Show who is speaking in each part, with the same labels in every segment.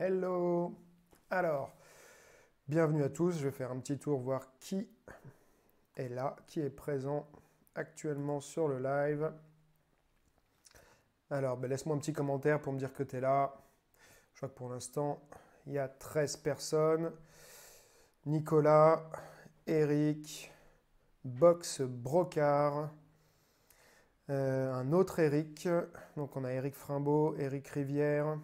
Speaker 1: Hello! Alors, bienvenue à tous. Je vais faire un petit tour, voir qui est là, qui est présent actuellement sur le live. Alors, laisse-moi un petit commentaire pour me dire que tu es là. Je crois que pour l'instant, il y a 13 personnes. Nicolas, Eric, Box Brocard, un autre Eric. Donc, on a Eric Frimbaud, Eric Rivière.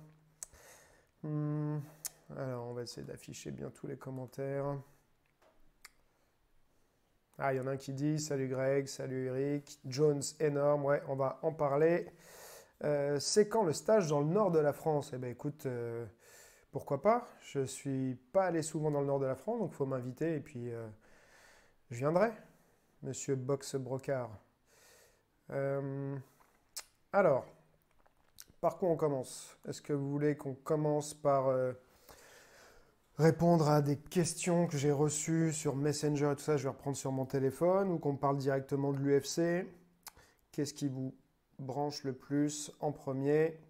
Speaker 1: Alors, on va essayer d'afficher bien tous les commentaires. Ah, il y en a un qui dit salut Greg, salut Eric, Jones énorme, ouais, on va en parler. C'est quand le stage dans le nord de la France? Eh bien, écoute, pourquoi pas? Je suis pas allé souvent dans le nord de la France, donc il faut m'inviter et puis je viendrai, monsieur Box Brocard. Alors, par quoi on commence? Est-ce que vous voulez qu'on commence par répondre à des questions que j'ai reçues sur Messenger et tout ça, je vais reprendre sur mon téléphone, ou qu'on parle directement de l'UFC? Qu'est-ce qui vous branche le plus en premier?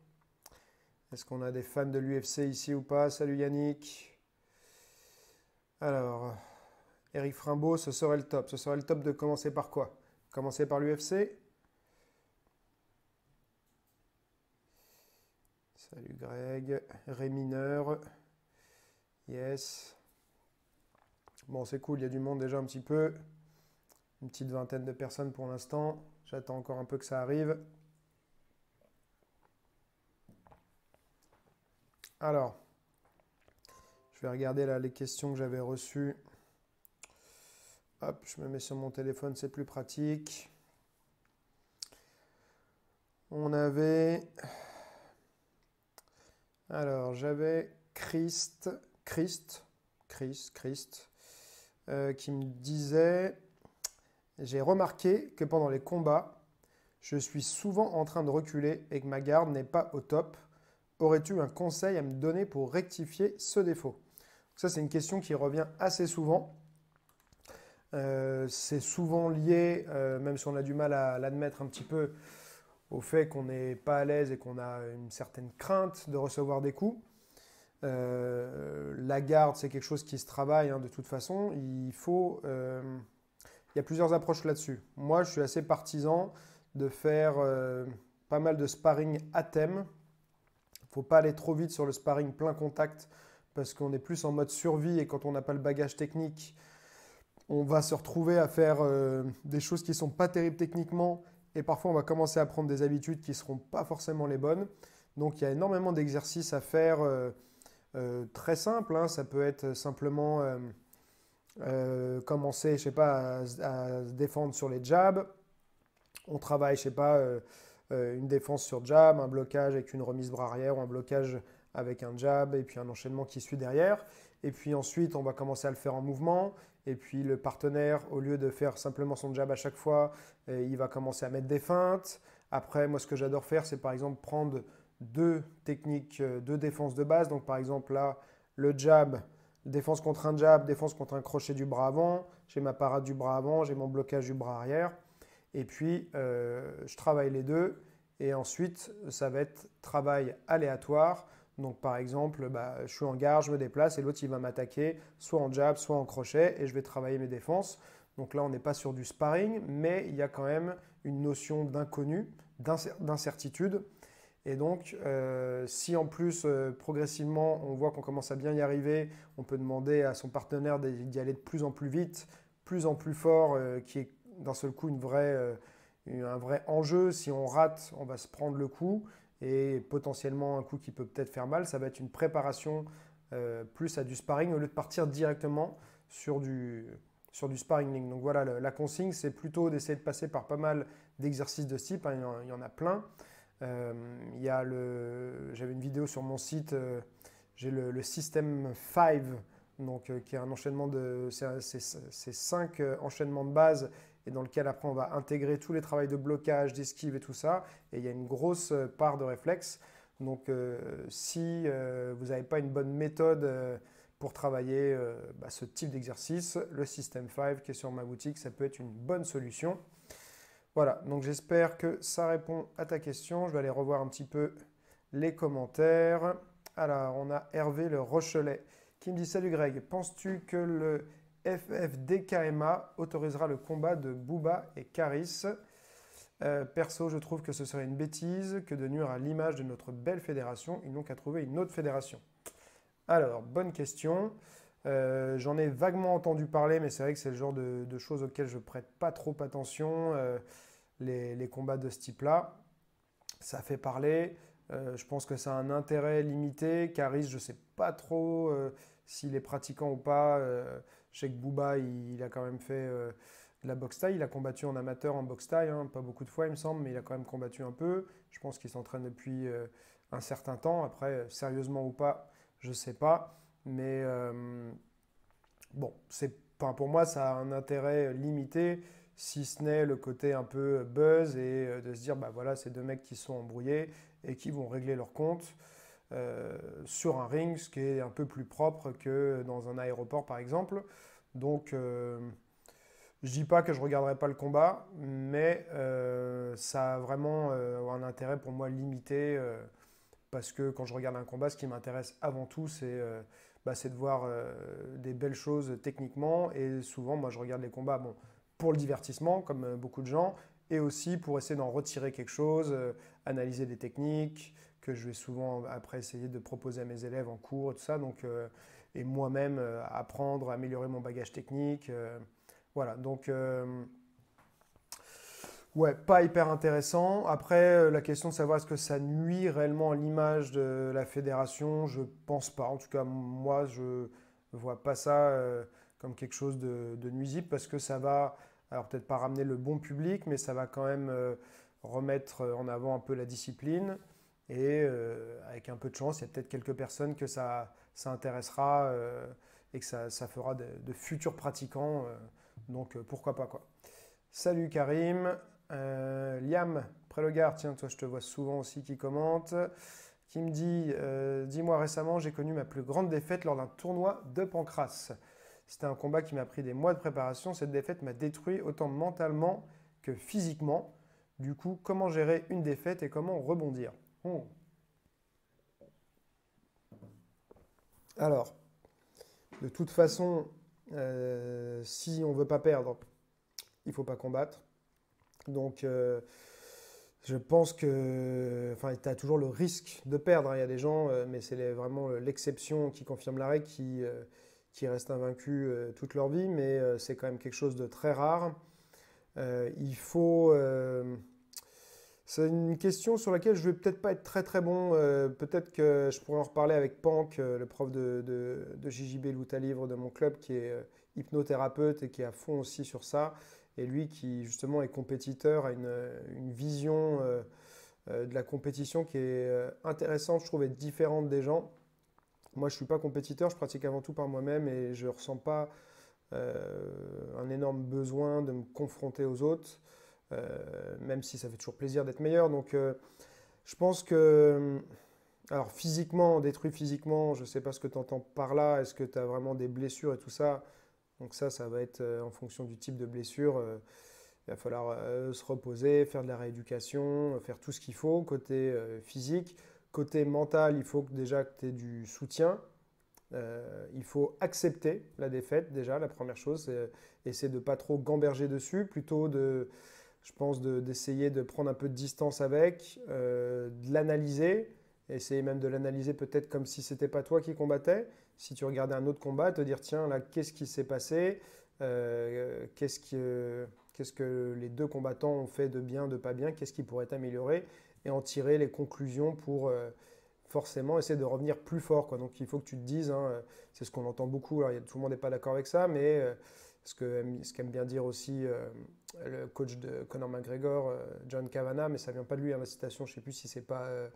Speaker 1: Est-ce qu'on a des fans de l'UFC ici ou pas? Salut Yannick. Alors, Eric Frimbaud, ce serait le top. Ce serait le top de commencer par quoi? Commencer par l'UFC? Salut Greg. Rémineur. Yes. Bon, c'est cool, il y a du monde déjà un petit peu. Une petite vingtaine de personnes pour l'instant. J'attends encore un peu que ça arrive. Alors, je vais regarder là les questions que j'avais reçues. Hop, je me mets sur mon téléphone, c'est plus pratique. On avait... Alors, j'avais Christ, qui me disait, j'ai remarqué que pendant les combats, je suis souvent en train de reculer et que ma garde n'est pas au top. Aurais-tu un conseil à me donner pour rectifier ce défaut? Ça, c'est une question qui revient assez souvent. C'est souvent lié, même si on a du mal à l'admettre un petit peu, au fait qu'on n'est pas à l'aise et qu'on a une certaine crainte de recevoir des coups. La garde, c'est quelque chose qui se travaille de toute façon. Il y a plusieurs approches là-dessus. Moi, je suis assez partisan de faire pas mal de sparring à thème. Il ne faut pas aller trop vite sur le sparring plein contact parce qu'on est plus en mode survie et quand on n'a pas le bagage technique, on va se retrouver à faire des choses qui ne sont pas terribles techniquement et parfois on va commencer à prendre des habitudes qui ne seront pas forcément les bonnes. Donc il y a énormément d'exercices à faire très simples. Ça peut être simplement commencer, je sais pas, à se défendre sur les jabs. On travaille, je sais pas, une défense sur jab, un blocage avec une remise bras arrière ou un blocage avec un jab et puis un enchaînement qui suit derrière. Et puis ensuite, on va commencer à le faire en mouvement. Et puis le partenaire, au lieu de faire simplement son jab à chaque fois, il va commencer à mettre des feintes. Après, moi, ce que j'adore faire, c'est par exemple prendre deux techniques de défense de base. Donc par exemple là, le jab, défense contre un jab, défense contre un crochet du bras avant. J'ai ma parade du bras avant, j'ai mon blocage du bras arrière. Et puis, je travaille les deux. Et ensuite, ça va être travail aléatoire. Donc, par exemple, je suis en garde, je me déplace et l'autre, il va m'attaquer soit en jab, soit en crochet et je vais travailler mes défenses. Donc là, on n'est pas sur du sparring, mais il y a quand même une notion d'inconnu, d'incertitude. Et donc, si en plus, progressivement, on voit qu'on commence à bien y arriver, on peut demander à son partenaire d'y aller de plus en plus vite, plus en plus fort, qui est d'un seul coup un vrai enjeu. Si on rate, on va se prendre le coup et potentiellement un coup qui peut peut-être faire mal. Ça va être une préparation plus à du sparring au lieu de partir directement sur du sparring ring. Donc voilà, la consigne, c'est plutôt d'essayer de passer par pas mal d'exercices de ce type. Il y en a plein. J'avais une vidéo sur mon site, j'ai le System 5, donc, qui est un enchaînement c'est 5 enchaînements de base et dans lequel après on va intégrer tous les travaux de blocage, d'esquive et tout ça. Et il y a une grosse part de réflexe. Donc si vous n'avez pas une bonne méthode pour travailler ce type d'exercice, le System 5 qui est sur ma boutique, ça peut être une bonne solution. Voilà, donc j'espère que ça répond à ta question. Je vais aller revoir un petit peu les commentaires. Alors, on a Hervé Le Rochelet qui me dit: Salut Greg, penses-tu que le FFDKMA autorisera le combat de Booba et Caris? Perso, je trouve que ce serait une bêtise que de nuire à l'image de notre belle fédération. Ils n'ont qu'à trouver une autre fédération. Alors, bonne question. J'en ai vaguement entendu parler, mais c'est vrai que c'est le genre de choses auxquelles je prête pas trop attention. Les combats de ce type-là, ça fait parler. Je pense que ça a un intérêt limité. Caris, je ne sais pas trop s'il est pratiquant ou pas. Je sais que Booba, il a quand même fait de la boxe thaï. Il a combattu en amateur en boxe thaï, hein, pas beaucoup de fois, il me semble, mais il a quand même combattu un peu. Je pense qu'il s'entraîne depuis un certain temps. Après, sérieusement ou pas, je ne sais pas. Mais bon, enfin, pour moi, ça a un intérêt limité, si ce n'est le côté un peu buzz et de se dire, bah voilà, c'est deux mecs qui sont embrouillés et qui vont régler leur compte sur un ring, ce qui est un peu plus propre que dans un aéroport, par exemple. Donc, je dis pas que je regarderai pas le combat, mais ça a vraiment un intérêt pour moi limité. Parce que quand je regarde un combat, ce qui m'intéresse avant tout, c'est de voir des belles choses techniquement. Et souvent, moi, je regarde les combats pour le divertissement, comme beaucoup de gens, et aussi pour essayer d'en retirer quelque chose, analyser des techniques, que je vais souvent après essayer de proposer à mes élèves en cours et tout ça. Donc, et moi-même apprendre, améliorer mon bagage technique. Voilà, donc ouais, pas hyper intéressant. Après, la question de savoir est-ce que ça nuit réellement à l'image de la fédération, je pense pas. En tout cas, moi, je vois pas ça comme quelque chose de nuisible parce que ça va, alors peut-être pas ramener le bon public, mais ça va quand même remettre en avant un peu la discipline. Et avec un peu de chance, il y a peut-être quelques personnes que ça intéressera et que ça fera de futurs pratiquants. Donc pourquoi pas quoi. Salut Karim. Liam, Prélogard, tiens, toi je te vois souvent aussi qui commente, qui me dit dis-moi récemment, j'ai connu ma plus grande défaite lors d'un tournoi de Pancrace. C'était un combat qui m'a pris des mois de préparation. Cette défaite m'a détruit autant mentalement que physiquement. Du coup, comment gérer une défaite et comment rebondir? Alors, de toute façon, si on ne veut pas perdre, il ne faut pas combattre. Donc, je pense que, enfin, tu as toujours le risque de perdre, hein. Il y a des gens, mais c'est vraiment l'exception qui confirme la règle, qui restent invaincus toute leur vie, mais c'est quand même quelque chose de très rare. Il faut, c'est une question sur laquelle je vais peut-être pas être très très bon. Peut-être que je pourrais en reparler avec Pank, le prof de JJB Louta Livre de mon club, qui est hypnothérapeute et qui est à fond aussi sur ça. Et lui, qui justement est compétiteur, a une vision de la compétition qui est intéressante, je trouve, et différente des gens. Moi, je ne suis pas compétiteur, je pratique avant tout par moi-même et je ne ressens pas un énorme besoin de me confronter aux autres, même si ça fait toujours plaisir d'être meilleur. Donc, je pense que, alors physiquement, détruit physiquement, je ne sais pas ce que tu entends par là, est-ce que tu as vraiment des blessures et tout ça? Donc ça va être en fonction du type de blessure. Il va falloir se reposer, faire de la rééducation, faire tout ce qu'il faut côté physique. Côté mental, il faut déjà que tu aies du soutien. Il faut accepter la défaite déjà, la première chose. C'est essayer de ne pas trop gamberger dessus, plutôt je pense d'essayer de prendre un peu de distance avec, de l'analyser, essayer même de l'analyser peut-être comme si c'était pas toi qui combattais. Si tu regardais un autre combat, te dire tiens là qu'est-ce qui s'est passé, qu'est-ce que les deux combattants ont fait de bien, de pas bien, qu'est-ce qui pourrait t'améliorer et en tirer les conclusions pour forcément essayer de revenir plus fort, quoi. Donc il faut que tu te dises, hein, c'est ce qu'on entend beaucoup, alors, tout le monde n'est pas d'accord avec ça, mais ce qu'aime bien dire aussi le coach de Conor McGregor, John Kavanagh, mais ça vient pas de lui, hein, la citation, je ne sais plus si c'est pas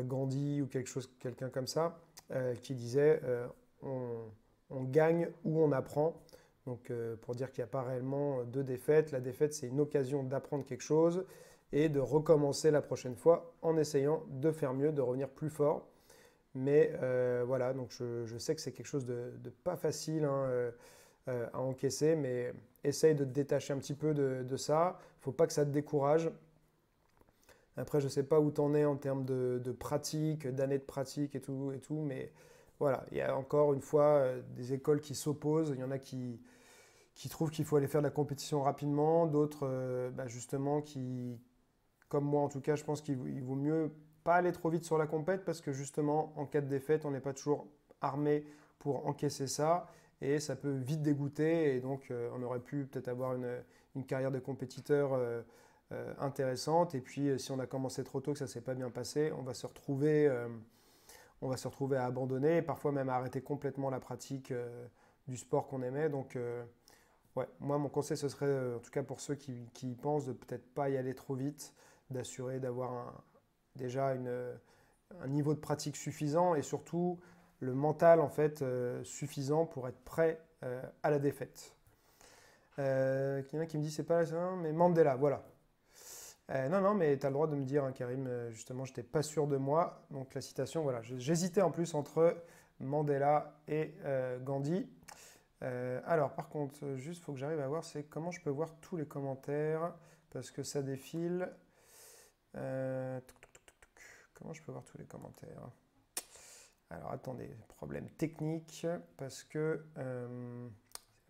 Speaker 1: Gandhi ou quelqu'un comme ça, qui disait on gagne ou on apprend. Donc pour dire qu'il n'y a pas réellement de défaite, la défaite c'est une occasion d'apprendre quelque chose et de recommencer la prochaine fois en essayant de faire mieux, de revenir plus fort. Mais voilà, donc je sais que c'est quelque chose de pas facile, hein, à encaisser, mais essaye de te détacher un petit peu de ça. Il ne faut pas que ça te décourage. Après, je ne sais pas où tu en es en termes de pratique, d'années de pratique et tout, mais voilà, il y a encore une fois des écoles qui s'opposent. Il y en a qui trouvent qu'il faut aller faire de la compétition rapidement, d'autres bah, justement qui, comme moi en tout cas, je pense qu'il vaut mieux pas aller trop vite sur la compète parce que justement, en cas de défaite, on n'est pas toujours armé pour encaisser ça et ça peut vite dégoûter et donc on aurait pu peut-être avoir une carrière de compétiteur intéressante et puis si on a commencé trop tôt que ça s'est pas bien passé, on va se retrouver à abandonner et parfois même à arrêter complètement la pratique du sport qu'on aimait. Donc ouais, moi mon conseil ce serait en tout cas pour ceux qui pensent de peut-être pas y aller trop vite, d'assurer d'avoir déjà un niveau de pratique suffisant et surtout le mental en fait suffisant pour être prêt à la défaite. Il y en a qui me dit c'est pas ça, mais Mandela, voilà. Non, non, mais tu as le droit de me dire, hein, Karim, justement, je n'étais pas sûr de moi. Donc la citation, voilà, j'hésitais en plus entre Mandela et Gandhi. Alors, par contre, juste, il faut que j'arrive à voir, c'est comment je peux voir tous les commentaires, parce que ça défile. Comment je peux voir tous les commentaires? Alors, attendez, problème technique, parce que c'est la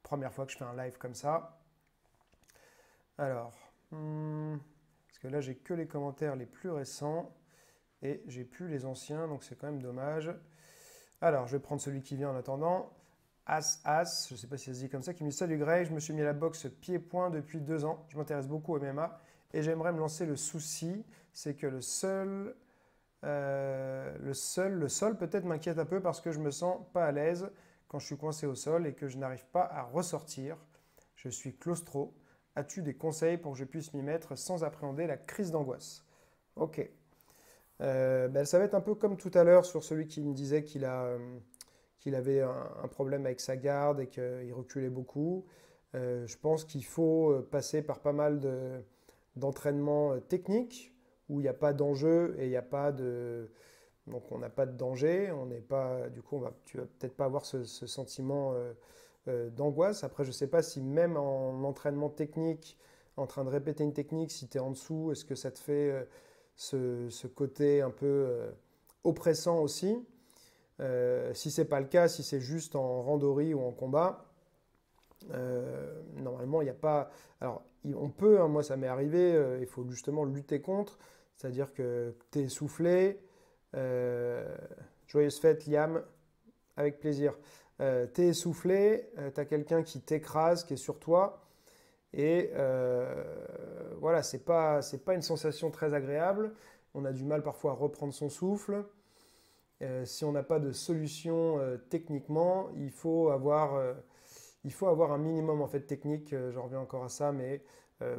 Speaker 1: première fois que je fais un live comme ça. Alors, parce que là, j'ai que les commentaires les plus récents et j'ai plus les anciens, donc c'est quand même dommage. Alors, je vais prendre celui qui vient en attendant. As, je ne sais pas si ça se dit comme ça, qui me dit Salut Greg, je me suis mis à la boxe pied-point depuis 2 ans. Je m'intéresse beaucoup au MMA et j'aimerais me lancer. Le souci, c'est que le sol peut-être m'inquiète un peu parce que je me sens pas à l'aise quand je suis coincé au sol et que je n'arrive pas à ressortir. Je suis claustro. As-tu des conseils pour que je puisse m'y mettre sans appréhender la crise d'angoisse? Ok. Ben, ça va être un peu comme tout à l'heure sur celui qui me disait qu'il avait un problème avec sa garde et qu'il reculait beaucoup. Je pense qu'il faut passer par pas mal d'entraînements techniques où il n'y a pas d'enjeu et il n'y a pas de... Donc on n'a pas de danger, on n'est pas... Du coup, tu vas peut-être pas avoir ce sentiment d'angoisse. Après, je ne sais pas si même en entraînement technique, en train de répéter une technique, si tu es en dessous, est-ce que ça te fait ce côté un peu oppressant aussi? Si c'est pas le cas, si c'est juste en randonnée ou en combat, normalement il n'y a pas. Alors on peut, hein, moi ça m'est arrivé, il faut justement lutter contre, c'est-à-dire que tu es essoufflé. Joyeuse fête, Liam, avec plaisir. Tu es essoufflé, tu as quelqu'un qui t'écrase, qui est sur toi, et voilà, c'est pas une sensation très agréable. On a du mal parfois à reprendre son souffle. Si on n'a pas de solution techniquement, il faut avoir un minimum en fait technique. J'en reviens encore à ça, mais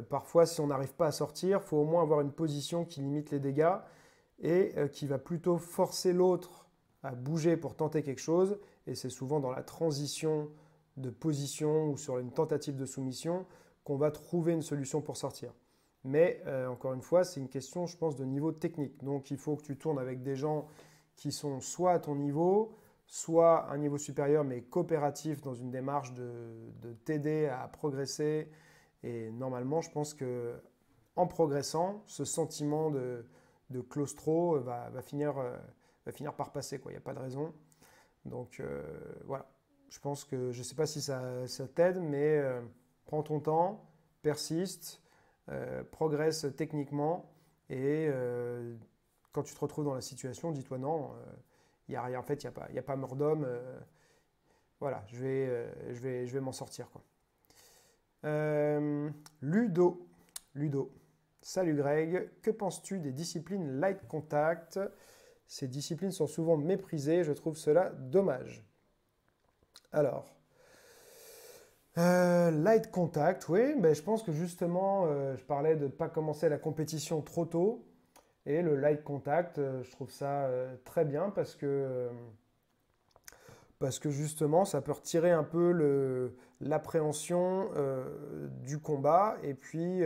Speaker 1: parfois, si on n'arrive pas à sortir, il faut au moins avoir une position qui limite les dégâts et qui va plutôt forcer l'autre à bouger pour tenter quelque chose. Et c'est souvent dans la transition de position ou sur une tentative de soumission qu'on va trouver une solution pour sortir. Mais encore une fois, c'est une question, je pense, de niveau technique. Donc il faut que tu tournes avec des gens qui sont soit à ton niveau, soit à un niveau supérieur, mais coopératif dans une démarche de t'aider à progresser. Et normalement, je pense que en progressant, ce sentiment de claustro va finir par passer, quoi. Il n'y a pas de raison. Donc voilà, je pense que je ne sais pas si ça t'aide, mais prends ton temps, persiste, progresse techniquement et quand tu te retrouves dans la situation, dis-toi non, il n'y a rien, en fait, il n'y a pas mort d'homme, voilà, je vais m'en sortir, quoi. Ludo. Salut Greg, que penses-tu des disciplines light contact? Ces disciplines sont souvent méprisées, je trouve cela dommage. Alors, light contact, oui, ben, je pense que justement, je parlais de ne pas commencer la compétition trop tôt. Et le light contact, je trouve ça très bien parce que justement, ça peut retirer un peu l'appréhension du combat et puis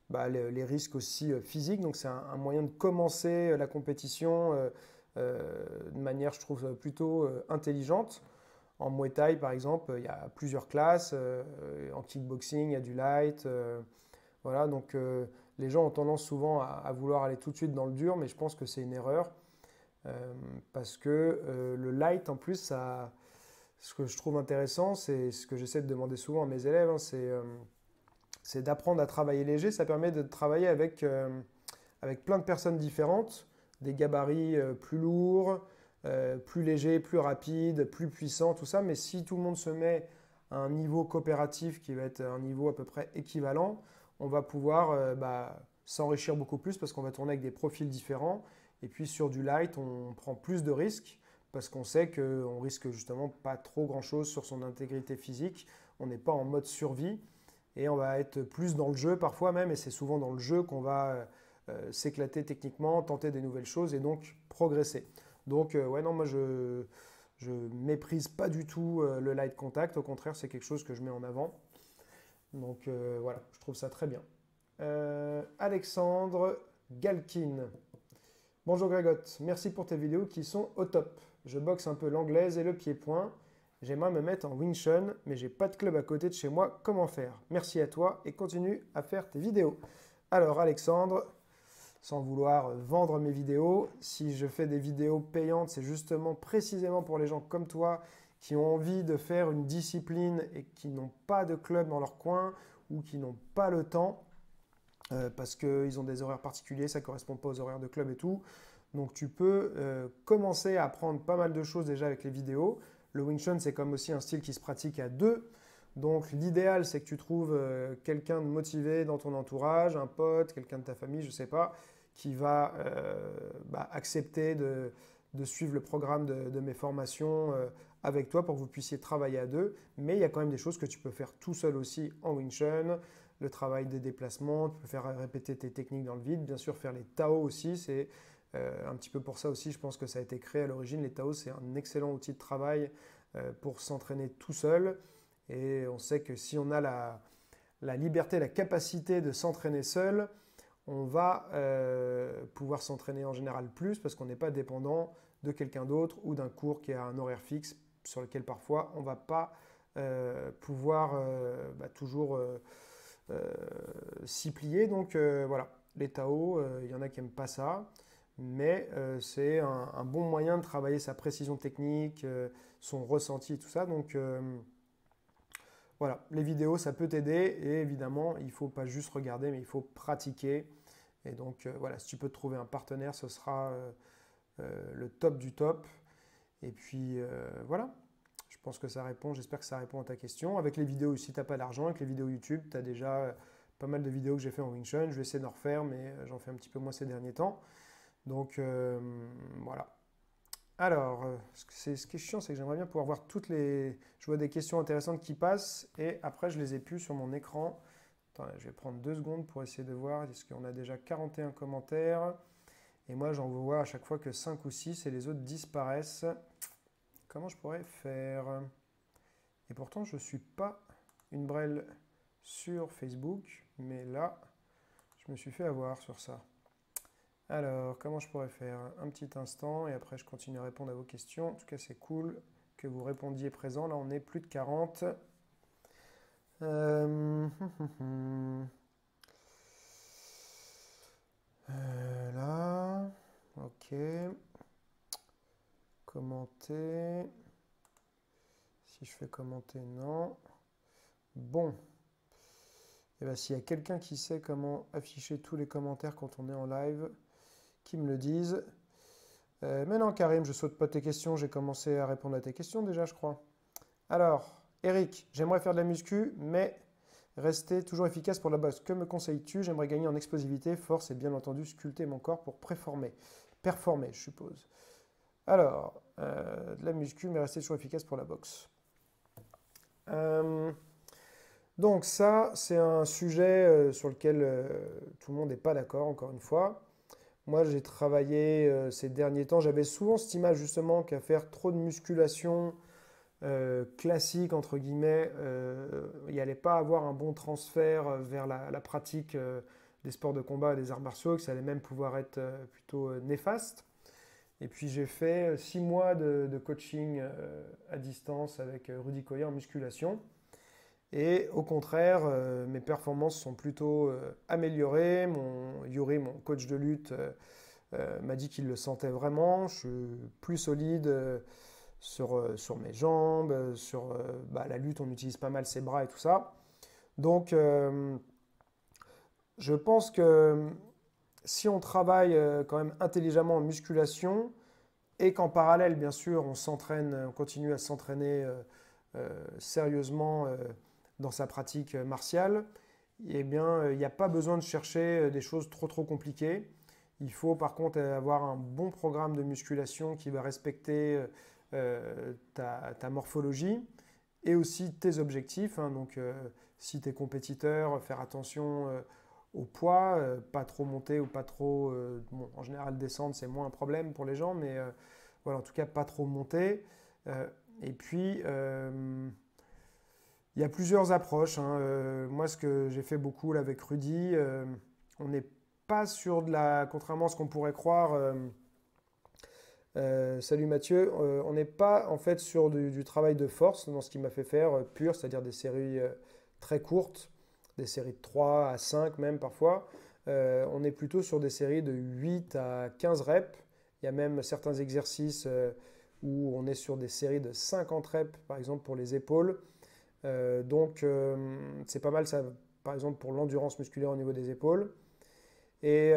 Speaker 1: bah, les risques aussi physiques. Donc c'est un moyen de commencer la compétition de manière, je trouve, plutôt intelligente. En Muay Thai, par exemple, il y a plusieurs classes. En kickboxing, il y a du light. Voilà, donc les gens ont tendance souvent à vouloir aller tout de suite dans le dur, mais je pense que c'est une erreur. Parce que le light, en plus, ce que je trouve intéressant, c'est ce que j'essaie de demander souvent à mes élèves, hein, c'est d'apprendre à travailler léger. Ça permet de travailler avec plein de personnes différentes, des gabarits plus lourds, plus légers, plus rapides, plus puissants, tout ça. Mais si tout le monde se met à un niveau coopératif qui va être un niveau à peu près équivalent, on va pouvoir s'enrichir beaucoup plus parce qu'on va tourner avec des profils différents. Et puis sur du light, on prend plus de risques parce qu'on sait qu'on risque justement pas trop grand-chose sur son intégrité physique. On n'est pas en mode survie et on va être plus dans le jeu parfois même. Et c'est souvent dans le jeu qu'on va s'éclater techniquement, tenter des nouvelles choses et donc progresser. Donc ouais, non, moi je méprise pas du tout le light contact. Au contraire, c'est quelque chose que je mets en avant. Donc voilà, je trouve ça très bien. Alexandre Galkin. Bonjour Grégotte, merci pour tes vidéos qui sont au top. Je boxe un peu l'anglaise et le pied-point. J'aimerais me mettre en Wing Chun, mais j'ai pas de club à côté de chez moi. Comment faire? Merci à toi et continue à faire tes vidéos. Alors Alexandre, sans vouloir vendre mes vidéos, si je fais des vidéos payantes, c'est justement précisément pour les gens comme toi qui ont envie de faire une discipline et qui n'ont pas de club dans leur coin ou qui n'ont pas le temps. Parce qu'ils ont des horaires particuliers, ça ne correspond pas aux horaires de club et tout. Donc tu peux commencer à apprendre pas mal de choses déjà avec les vidéos. Le Wing Chun, c'est comme aussi un style qui se pratique à deux. Donc l'idéal, c'est que tu trouves quelqu'un de motivé dans ton entourage, un pote, quelqu'un de ta famille, je ne sais pas, qui va accepter de suivre le programme de mes formations avec toi pour que vous puissiez travailler à deux. Mais il y a quand même des choses que tu peux faire tout seul aussi en Wing Chun. Le travail des déplacements, tu peux faire répéter tes techniques dans le vide, bien sûr faire les Tao aussi, c'est un petit peu pour ça aussi, je pense que ça a été créé à l'origine. Les Tao, c'est un excellent outil de travail pour s'entraîner tout seul, et on sait que si on a la liberté, la capacité de s'entraîner seul, on va pouvoir s'entraîner en général plus, parce qu'on n'est pas dépendant de quelqu'un d'autre ou d'un cours qui a un horaire fixe, sur lequel parfois on ne va pas pouvoir toujours s'y plier. Donc voilà, les Tao, il y en a qui n'aiment pas ça, mais c'est un bon moyen de travailler sa précision technique, son ressenti, tout ça. Donc voilà, les vidéos, ça peut t'aider et évidemment, il ne faut pas juste regarder, mais il faut pratiquer. Et donc voilà, si tu peux te trouver un partenaire, ce sera le top du top. Et puis voilà. Je pense que ça répond, j'espère que ça répond à ta question. Avec les vidéos, si tu n'as pas d'argent, avec les vidéos YouTube, tu as déjà pas mal de vidéos que j'ai fait en Wing Chun. Je vais essayer d'en refaire, mais j'en fais un petit peu moins ces derniers temps. Donc voilà. Alors, ce qui est chiant, c'est que j'aimerais bien pouvoir voir toutes les... Je vois des questions intéressantes qui passent et après, je les ai plus sur mon écran. Attends, je vais prendre 2 secondes pour essayer de voir. Est-ce qu'on a déjà 41 commentaires? Et moi, j'en vois à chaque fois que 5 ou 6 et les autres disparaissent. Comment je pourrais faire? Et pourtant, je ne suis pas une brêle sur Facebook, mais là, je me suis fait avoir sur ça. Alors, comment je pourrais faire? Un petit instant, et après, je continue à répondre à vos questions. En tout cas, c'est cool que vous répondiez présent. Là, on est plus de 40. Là, ok. Commenter. Si je fais commenter, non. Bon. Et bien, s'il y a quelqu'un qui sait comment afficher tous les commentaires quand on est en live, qui me le dise. Mais non, Karim, je saute pas tes questions. J'ai commencé à répondre à tes questions déjà, je crois. Alors, Eric, j'aimerais faire de la muscu, mais rester toujours efficace pour la boxe. Que me conseilles-tu? J'aimerais gagner en explosivité, force et bien entendu sculpter mon corps pour performer, je suppose. Alors, de la muscu, mais rester toujours efficace pour la boxe. Donc ça, c'est un sujet sur lequel tout le monde n'est pas d'accord, encore une fois. Moi, j'ai travaillé ces derniers temps, j'avais souvent cette image justement qu'à faire trop de musculation classique, entre guillemets, il n'y allait pas avoir un bon transfert vers la pratique des sports de combat et des arts martiaux, que ça allait même pouvoir être plutôt néfaste. Et puis j'ai fait 6 mois de coaching à distance avec Rudy Koya en musculation. Et au contraire, mes performances sont plutôt améliorées. Yuri, mon coach de lutte, m'a dit qu'il le sentait vraiment. Je suis plus solide sur mes jambes, sur la lutte, on utilise pas mal ses bras et tout ça. Donc, je pense que si on travaille quand même intelligemment en musculation et qu'en parallèle, bien sûr, on continue à s'entraîner sérieusement dans sa pratique martiale, eh bien, il n'y a pas besoin de chercher des choses trop compliquées. Il faut par contre avoir un bon programme de musculation qui va respecter ta morphologie et aussi tes objectifs, hein. Donc, si tu es compétiteur, faire attention au poids, pas trop monter ou pas trop. Bon, en général, descendre, c'est moins un problème pour les gens, mais voilà, en tout cas, pas trop monter. Et puis, il y a plusieurs approches, hein. Moi, ce que j'ai fait beaucoup là, avec Rudy, on n'est pas sur de la. Contrairement à ce qu'on pourrait croire. Salut Mathieu, on n'est pas en fait sur du travail de force dans ce qui m'a fait faire pur, c'est-à-dire des séries très courtes, des séries de 3 à 5 même parfois. On est plutôt sur des séries de 8 à 15 reps. Il y a même certains exercices où on est sur des séries de 50 reps, par exemple pour les épaules. Donc c'est pas mal ça, par exemple pour l'endurance musculaire au niveau des épaules. Et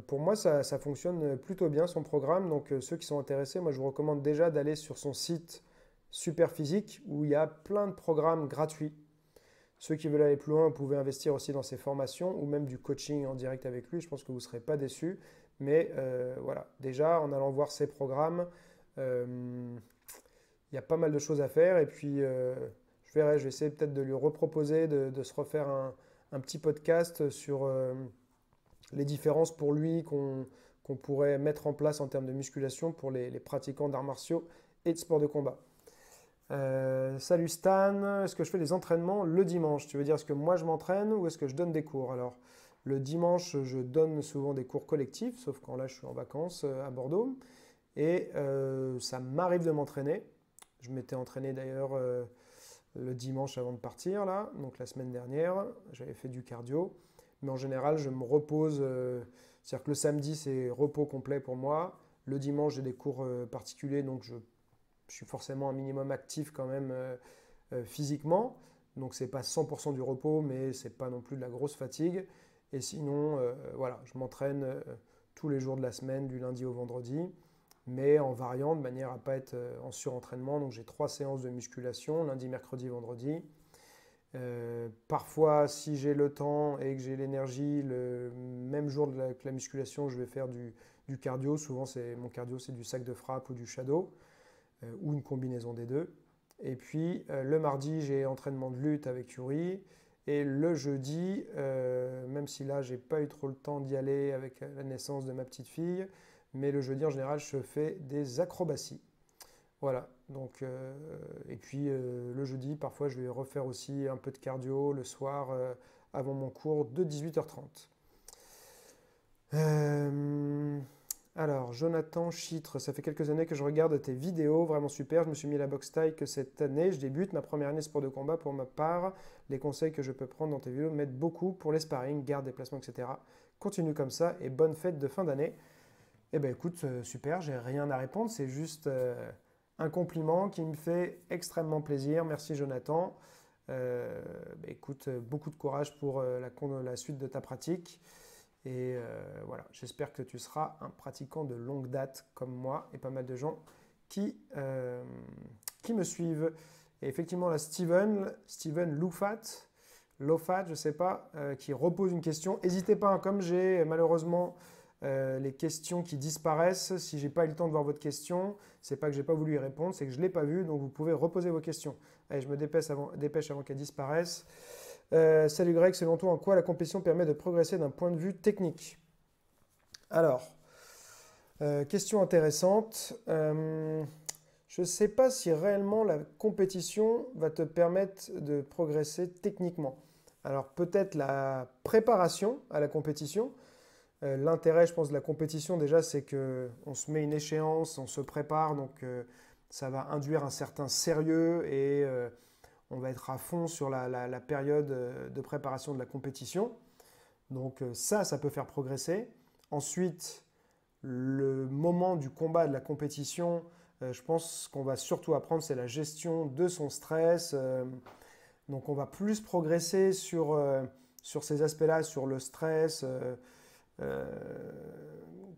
Speaker 1: pour moi, ça fonctionne plutôt bien son programme. Donc ceux qui sont intéressés, moi je vous recommande déjà d'aller sur son site Superphysique où il y a plein de programmes gratuits. Ceux qui veulent aller plus loin, vous pouvez investir aussi dans ses formations ou même du coaching en direct avec lui. Je pense que vous ne serez pas déçus. Mais voilà, déjà en allant voir ses programmes, il y a pas mal de choses à faire. Et puis je verrai, je vais essayer peut-être de lui reproposer de se refaire un petit podcast sur les différences pour lui qu'on pourrait mettre en place en termes de musculation pour les pratiquants d'arts martiaux et de sport de combat. Salut Stan, est-ce que je fais des entraînements le dimanche? Tu veux dire est-ce que moi je m'entraîne ou est-ce que je donne des cours? Alors, le dimanche, je donne souvent des cours collectifs, sauf quand là je suis en vacances à Bordeaux. Et ça m'arrive de m'entraîner. Je m'étais entraîné d'ailleurs le dimanche avant de partir, là, donc la semaine dernière. J'avais fait du cardio. Mais en général, je me repose. C'est-à-dire que le samedi, c'est repos complet pour moi. Le dimanche, j'ai des cours particuliers, donc je suis forcément un minimum actif quand même physiquement. Donc c'est pas 100% du repos, mais c'est pas non plus de la grosse fatigue. Et sinon, voilà, je m'entraîne tous les jours de la semaine, du lundi au vendredi, mais en variant de manière à pas être en surentraînement. Donc j'ai 3 séances de musculation, lundi, mercredi, vendredi. Parfois, si j'ai le temps et que j'ai l'énergie, le même jour que la musculation, je vais faire du cardio. Souvent, mon cardio, c'est du sac de frappe ou du shadow, ou une combinaison des deux. Et puis, le mardi, j'ai entraînement de lutte avec Yuri. Et le jeudi, même si là, j'ai pas eu trop le temps d'y aller avec la naissance de ma petite fille, mais le jeudi, en général, je fais des acrobaties. Voilà, donc, et puis le jeudi, parfois je vais refaire aussi un peu de cardio le soir avant mon cours de 18h30. Alors, Jonathan Chitre, ça fait quelques années que je regarde tes vidéos, vraiment super. Je me suis mis à la boxe taille que cette année. Je débute ma première année sport de combat pour ma part. Les conseils que je peux prendre dans tes vidéos m'aident beaucoup pour les sparring, garde, déplacement, etc. Continue comme ça et bonne fête de fin d'année. Eh bien écoute, super, j'ai rien à répondre, c'est juste un compliment qui me fait extrêmement plaisir. Merci Jonathan. Écoute, beaucoup de courage pour la suite de ta pratique. Et voilà, j'espère que tu seras un pratiquant de longue date comme moi et pas mal de gens qui me suivent. Et effectivement, là, Steven Lofat, je ne sais pas, qui repose une question. N'hésitez pas, hein, comme j'ai malheureusement les questions qui disparaissent. Si j'ai pas eu le temps de voir votre question, c'est pas que j'ai pas voulu y répondre, c'est que je l'ai pas vu. Donc vous pouvez reposer vos questions. Allez, je me dépêche avant qu'elles disparaissent. Salut Greg, selon toi, en quoi la compétition permet de progresser d'un point de vue technique? Alors, question intéressante. Je ne sais pas si réellement la compétition va te permettre de progresser techniquement. Alors peut-être la préparation à la compétition. L'intérêt, je pense, de la compétition, déjà, c'est qu'on se met une échéance, on se prépare, donc ça va induire un certain sérieux et on va être à fond sur la période de préparation de la compétition. Donc ça peut faire progresser. Ensuite, le moment du combat, de la compétition, je pense qu'on va surtout apprendre, c'est la gestion de son stress. Donc on va plus progresser sur ces aspects-là, sur le stress, euh,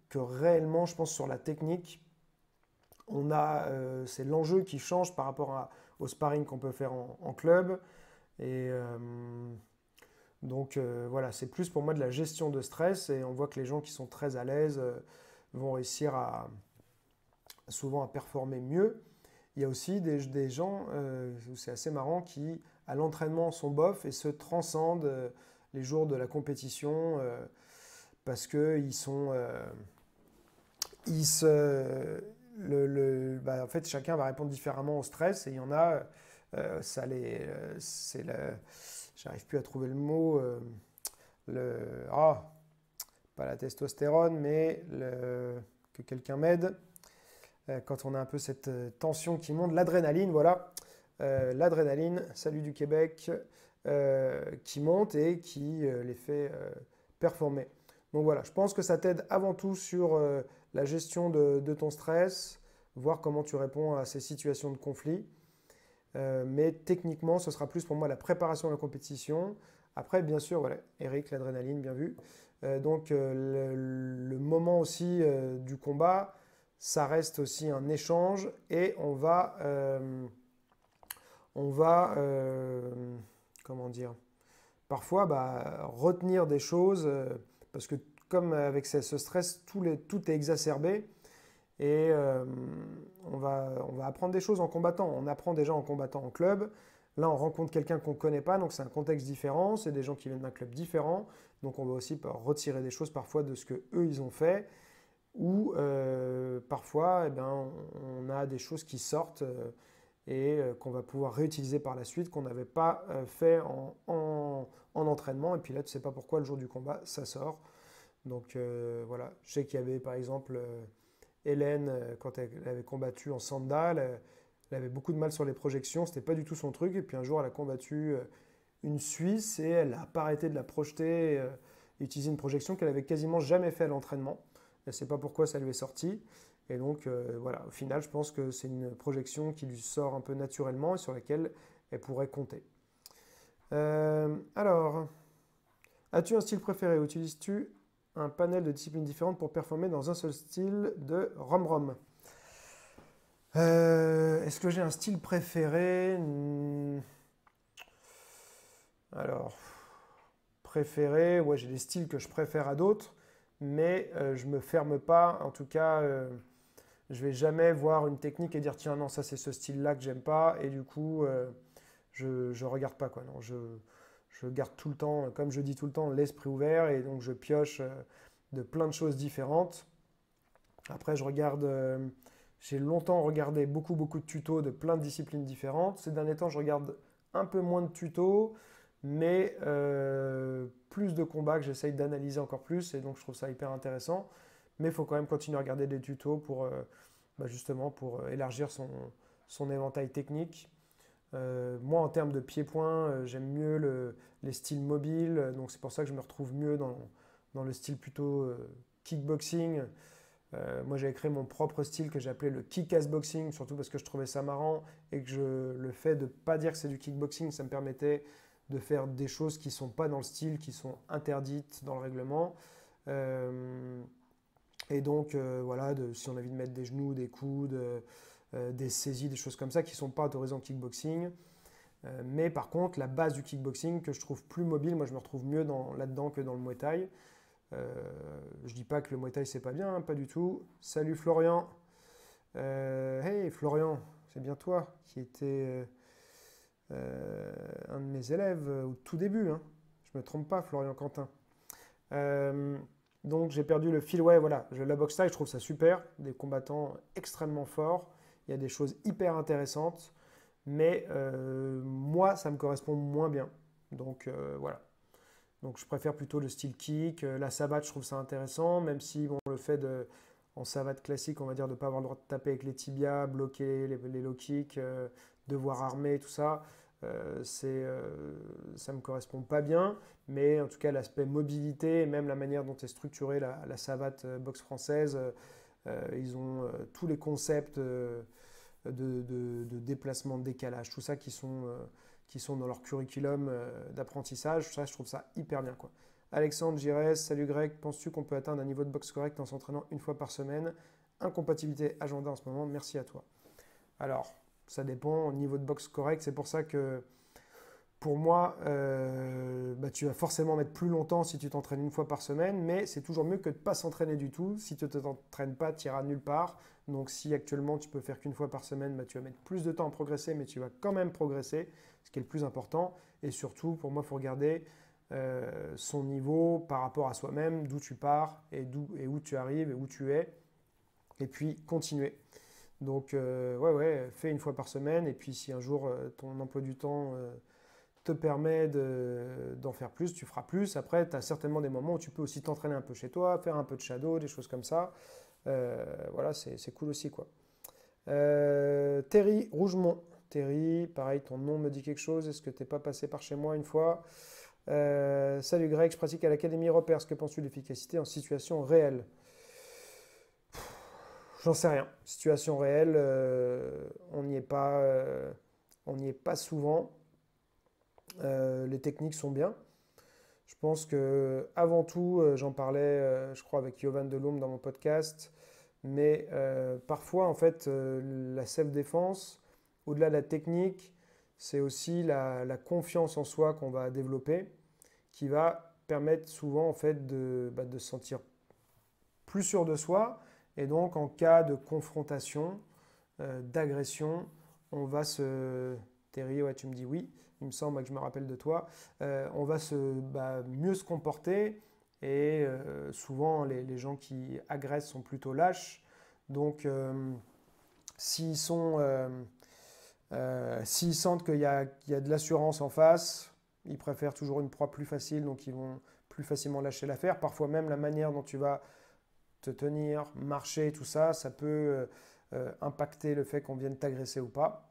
Speaker 1: que réellement, je pense, sur la technique. C'est l'enjeu qui change par rapport au sparring qu'on peut faire en club. Et donc voilà, c'est plus pour moi de la gestion de stress et on voit que les gens qui sont très à l'aise vont réussir souvent à performer mieux. Il y a aussi des gens, c'est assez marrant, qui à l'entraînement sont bof et se transcendent les jours de la compétition parce qu'ils sont... ils se, en fait, chacun va répondre différemment au stress et il y en a, j'arrive plus à trouver le mot, le, ah, pas la testostérone, mais que quelqu'un m'aide. Quand on a un peu cette tension qui monte, l'adrénaline, voilà, l'adrénaline, salut du Québec, qui monte et qui les fait performer. Donc voilà, je pense que ça t'aide avant tout sur la gestion de ton stress, voir comment tu réponds à ces situations de conflit. Mais techniquement, ce sera plus pour moi la préparation de la compétition. Après, bien sûr, voilà, Eric, l'adrénaline, bien vu. Donc le moment aussi du combat, ça reste aussi un échange et comment dire, parfois retenir des choses parce que comme avec ce stress, tout est exacerbé et on va apprendre des choses en combattant. On apprend déjà en combattant en club. Là, on rencontre quelqu'un qu'on ne connaît pas, donc c'est un contexte différent, c'est des gens qui viennent d'un club différent, donc on va aussi retirer des choses parfois de ce que eux ils ont fait, ou parfois on a des choses qui sortent et qu'on va pouvoir réutiliser par la suite, qu'on n'avait pas fait en entraînement, et puis là tu ne sais pas pourquoi le jour du combat ça sort. Donc voilà, je sais qu'il y avait par exemple Hélène, quand elle avait combattu en sandales, elle avait beaucoup de mal sur les projections, c'était pas du tout son truc. Et puis un jour, elle a combattu une Suisse et elle n'a pas arrêté de la projeter et utiliser une projection qu'elle avait quasiment jamais fait à l'entraînement. Elle ne sait pas pourquoi ça lui est sorti. Et donc voilà, au final, je pense que c'est une projection qui lui sort un peu naturellement et sur laquelle elle pourrait compter. Alors, as-tu un style préféré? Utilises-tu un panel de disciplines différentes pour performer dans un seul style de rom-rom? Est-ce que j'ai un style préféré? Alors, préféré, ouais, j'ai des styles que je préfère à d'autres, mais je me ferme pas. En tout cas, je vais jamais voir une technique et dire tiens non ça c'est ce style-là que j'aime pas et du coup je regarde pas quoi. Non, je garde tout le temps, comme je dis tout le temps, l'esprit ouvert et donc je pioche de plein de choses différentes. Après j'ai longtemps regardé beaucoup de tutos de plein de disciplines différentes. Ces derniers temps je regarde un peu moins de tutos, mais plus de combats que j'essaye d'analyser encore plus et donc je trouve ça hyper intéressant. Mais il faut quand même continuer à regarder des tutos pour justement pour élargir son éventail technique. Moi, en termes de pied-point, j'aime mieux les styles mobiles, donc c'est pour ça que je me retrouve mieux dans le style plutôt kickboxing. Moi, j'avais créé mon propre style que j'appelais le kick-ass boxing, surtout parce que je trouvais ça marrant et que le fait de ne pas dire que c'est du kickboxing, ça me permettait de faire des choses qui ne sont pas dans le style, qui sont interdites dans le règlement. Et donc, voilà, si on a envie de mettre des genoux, des coudes, des saisies, des choses comme ça qui ne sont pas autorisées en kickboxing. Mais par contre, la base du kickboxing que je trouve plus mobile, moi je me retrouve mieux là-dedans que dans le Muay Thai. Je dis pas que le Muay Thai c'est pas bien, hein, pas du tout. Salut Florian. Hey Florian, c'est bien toi qui étais un de mes élèves au tout début. Hein. Je me trompe pas, Florian Quentin. Donc j'ai perdu le fil. Ouais, voilà, la boxe thaï, je trouve ça super. Des combattants extrêmement forts. Il y a des choses hyper intéressantes. Mais moi, ça me correspond moins bien. Donc voilà. Donc je préfère plutôt le style kick. La savate, je trouve ça intéressant. Même si bon, le fait en savate classique, on va dire, de ne pas avoir le droit de taper avec les tibias, bloquer les low kicks, devoir armer, tout ça. ça ne me correspond pas bien, mais en tout cas l'aspect mobilité et même la manière dont est structurée la savate boxe française, ils ont tous les concepts de déplacement, de décalage, tout ça qui sont dans leur curriculum d'apprentissage. Ça, je trouve ça hyper bien, quoi. Alexandre Girès, salut Greg, penses-tu qu'on peut atteindre un niveau de boxe correct en s'entraînant une fois par semaine? Incompatibilité agenda en ce moment, merci à toi. Alors, ça dépend, au niveau de boxe correct, c'est pour ça que pour moi, tu vas forcément mettre plus longtemps si tu t'entraînes une fois par semaine, mais c'est toujours mieux que de ne pas s'entraîner du tout. Si tu ne t'entraînes pas, tu iras nulle part. Donc si actuellement tu peux faire qu'une fois par semaine, tu vas mettre plus de temps à progresser, mais tu vas quand même progresser, ce qui est le plus important. Et surtout, pour moi, il faut regarder son niveau par rapport à soi-même, d'où tu pars et où tu arrives et où tu es, et puis continuer. Donc fais une fois par semaine, et puis si un jour ton emploi du temps te permet d'en faire plus, tu feras plus. Après, tu as certainement des moments où tu peux aussi t'entraîner un peu chez toi, faire un peu de shadow, des choses comme ça. Voilà, c'est cool aussi, quoi. Terry Rougemont. Terry, pareil, ton nom me dit quelque chose. Est-ce que tu n'es pas passé par chez moi une fois? Salut Greg, je pratique à l'Académie Repère. Ce que penses-tu de l'efficacité en situation réelle? J'en sais rien. Situation réelle, on n'y est pas souvent. Les techniques sont bien. Je pense que avant tout, j'en parlais, je crois, avec Yovan Delhomme dans mon podcast, mais parfois, en fait, la self-défense, au-delà de la technique, c'est aussi la confiance en soi qu'on va développer, qui va permettre souvent, en fait, de se sentir plus sûr de soi, et donc en cas de confrontation, d'agression, on va se... Terry, ouais, tu me dis oui, il me semble que je me rappelle de toi, on va mieux se comporter, et souvent les gens qui agressent sont plutôt lâches, donc s'ils sentent qu'il y a de l'assurance en face, ils préfèrent toujours une proie plus facile, donc ils vont plus facilement lâcher l'affaire. Parfois même la manière dont tu vas te tenir, marcher, tout ça, ça peut impacter le fait qu'on vienne t'agresser ou pas.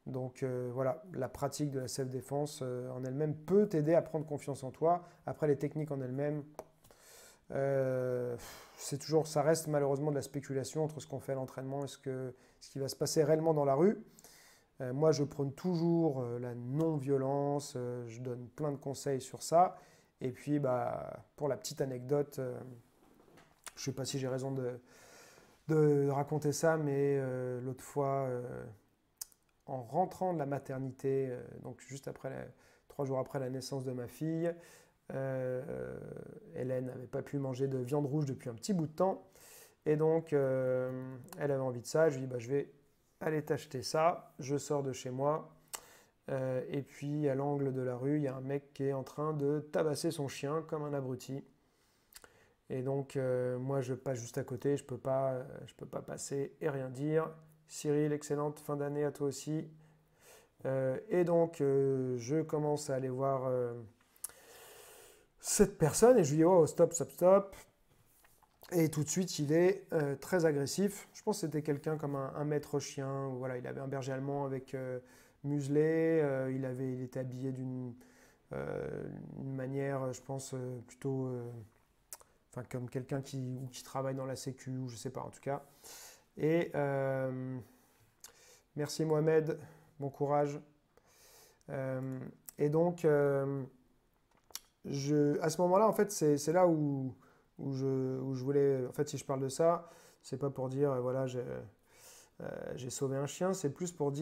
Speaker 1: Donc voilà, la pratique de la self-défense en elle-même peut t'aider à prendre confiance en toi. Après, les techniques en elles-mêmes, ça reste malheureusement de la spéculation entre ce qu'on fait à l'entraînement et ce qui va se passer réellement dans la rue. Moi, je prône toujours la non-violence, je donne plein de conseils sur ça. Et puis, pour la petite anecdote, je ne sais pas si j'ai raison de raconter ça, mais l'autre fois, en rentrant de la maternité, donc juste après 3 jours après la naissance de ma fille, Hélène n'avait pas pu manger de viande rouge depuis un petit bout de temps. Et donc, elle avait envie de ça. Je lui dis, je vais aller t'acheter ça. Je sors de chez moi. Et puis, à l'angle de la rue, il y a un mec qui est en train de tabasser son chien comme un abruti. Et donc, moi, je passe juste à côté. Je peux pas passer et rien dire. Cyril, excellente fin d'année à toi aussi. Et donc, je commence à aller voir cette personne et je lui dis, oh, stop, stop, stop. Et tout de suite, il est très agressif. Je pense que c'était quelqu'un comme un maître chien. Voilà, il avait un berger allemand avec muselé. Il était habillé d'une manière, je pense, plutôt... comme quelqu'un qui travaille dans la sécu, ou je sais pas en tout cas. Et merci Mohamed, bon courage. Et donc, à ce moment-là, en fait, c'est là où je voulais, en fait, si je parle de ça, c'est pas pour dire, voilà, j'ai sauvé un chien, c'est plus pour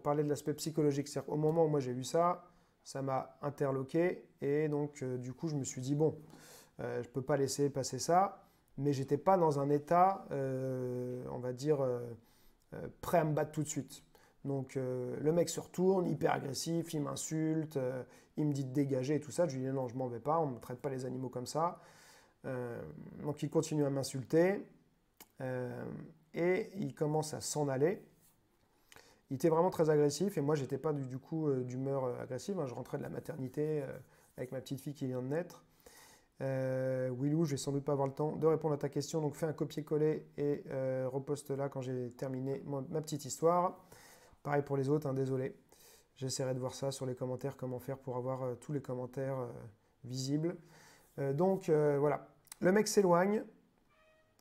Speaker 1: parler de l'aspect psychologique. C'est-à-dire au moment où moi j'ai vu ça, ça m'a interloqué, et donc, du coup, je me suis dit, bon, je ne peux pas laisser passer ça, mais j'étais pas dans un état, on va dire, prêt à me battre tout de suite. Donc le mec se retourne, hyper agressif, il m'insulte, il me dit de dégager et tout ça. Je lui dis non, je m'en vais pas, on ne traite pas les animaux comme ça. Donc il continue à m'insulter et il commence à s'en aller. Il était vraiment très agressif et moi j'étais pas du coup d'humeur agressive, hein. Je rentrais de la maternité avec ma petite fille qui vient de naître. Willou, je vais sans doute pas avoir le temps de répondre à ta question, donc fais un copier-coller et reposte là quand j'ai terminé ma petite histoire. Pareil pour les autres, hein, désolé. J'essaierai de voir ça sur les commentaires, comment faire pour avoir tous les commentaires visibles. Donc voilà, le mec s'éloigne,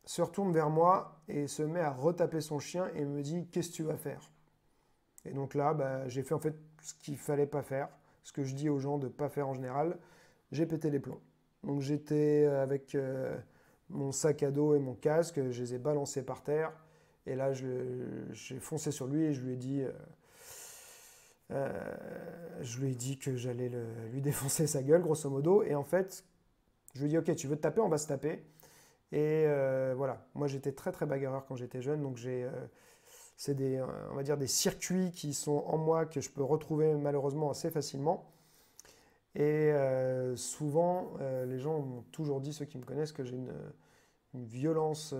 Speaker 1: se retourne vers moi et se met à retaper son chien et me dit qu'est-ce que tu vas faire? Et donc là, bah, j'ai fait en fait ce qu'il fallait pas faire, ce que je dis aux gens de ne pas faire en général. J'ai pété les plombs. Donc j'étais avec mon sac à dos et mon casque, je les ai balancés par terre. Et là, j'ai foncé sur lui et je lui ai dit que j'allais lui défoncer sa gueule, grosso modo. Et en fait, je lui ai dit, ok, tu veux te taper, on va se taper. Et voilà, moi j'étais très très bagarreur quand j'étais jeune, donc c'est on va dire des circuits qui sont en moi que je peux retrouver malheureusement assez facilement. Et souvent, les gens m'ont toujours dit, ceux qui me connaissent, que j'ai une violence,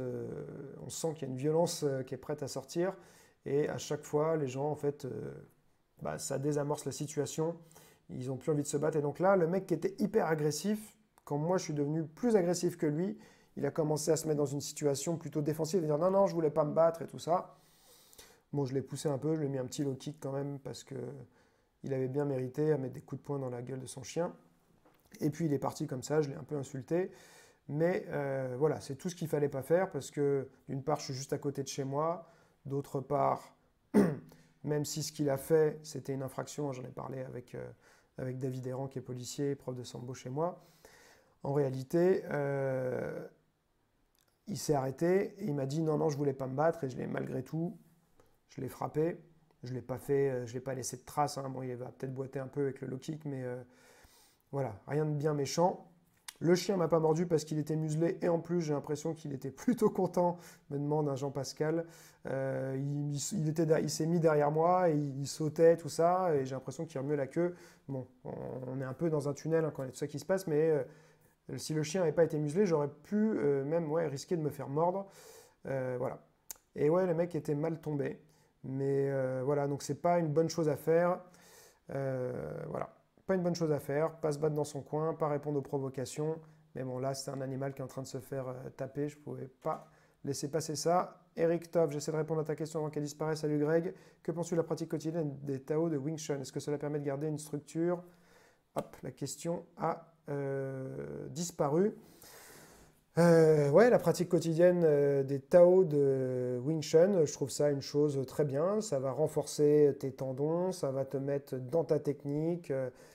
Speaker 1: on sent qu'il y a une violence qui est prête à sortir. Et à chaque fois, les gens, en fait, bah, ça désamorce la situation. Ils n'ont plus envie de se battre. Et donc là, le mec qui était hyper agressif, quand moi je suis devenu plus agressif que lui, il a commencé à se mettre dans une situation plutôt défensive et dire non, non, je voulais pas me battre et tout ça. Bon, je l'ai poussé un peu, je lui ai mis un petit low kick quand même parce que il avait bien mérité à mettre des coups de poing dans la gueule de son chien. Et puis il est parti comme ça, je l'ai un peu insulté. Mais voilà, c'est tout ce qu'il ne fallait pas faire parce que d'une part, je suis juste à côté de chez moi. D'autre part, même si ce qu'il a fait, c'était une infraction, j'en ai parlé avec David Errand qui est policier, prof de sambo chez moi. En réalité, il s'est arrêté et il m'a dit non, non, je ne voulais pas me battre et malgré tout, je l'ai frappé. Je ne l'ai pas fait, je l'ai pas laissé de traces. Hein. Bon, il va peut-être boiter un peu avec le low kick, mais voilà, rien de bien méchant. Le chien m'a pas mordu parce qu'il était muselé et en plus j'ai l'impression qu'il était plutôt content, me demande un Jean-Pascal. Il s'est mis derrière moi, et il sautait, tout ça, et j'ai l'impression qu'il remuait la queue. Bon, on est un peu dans un tunnel hein, quand il y a tout ça qui se passe, mais si le chien n'avait pas été muselé, j'aurais pu même risquer de me faire mordre. Voilà. Et ouais, le mec était mal tombé. Mais voilà, donc c'est pas une bonne chose à faire. Voilà, pas une bonne chose à faire, pas se battre dans son coin, pas répondre aux provocations. Mais bon, là, c'est un animal qui est en train de se faire taper, je pouvais pas laisser passer ça. Eric Toff, j'essaie de répondre à ta question avant qu'elle disparaisse. Salut Greg, que penses-tu de la pratique quotidienne des Tao de Wing Chun? Est-ce que cela permet de garder une structure? Hop, la question a disparu. Ouais, la pratique quotidienne des Tao de Wing Chun, je trouve ça une chose très bien. Ça va renforcer tes tendons, ça va te mettre dans ta technique.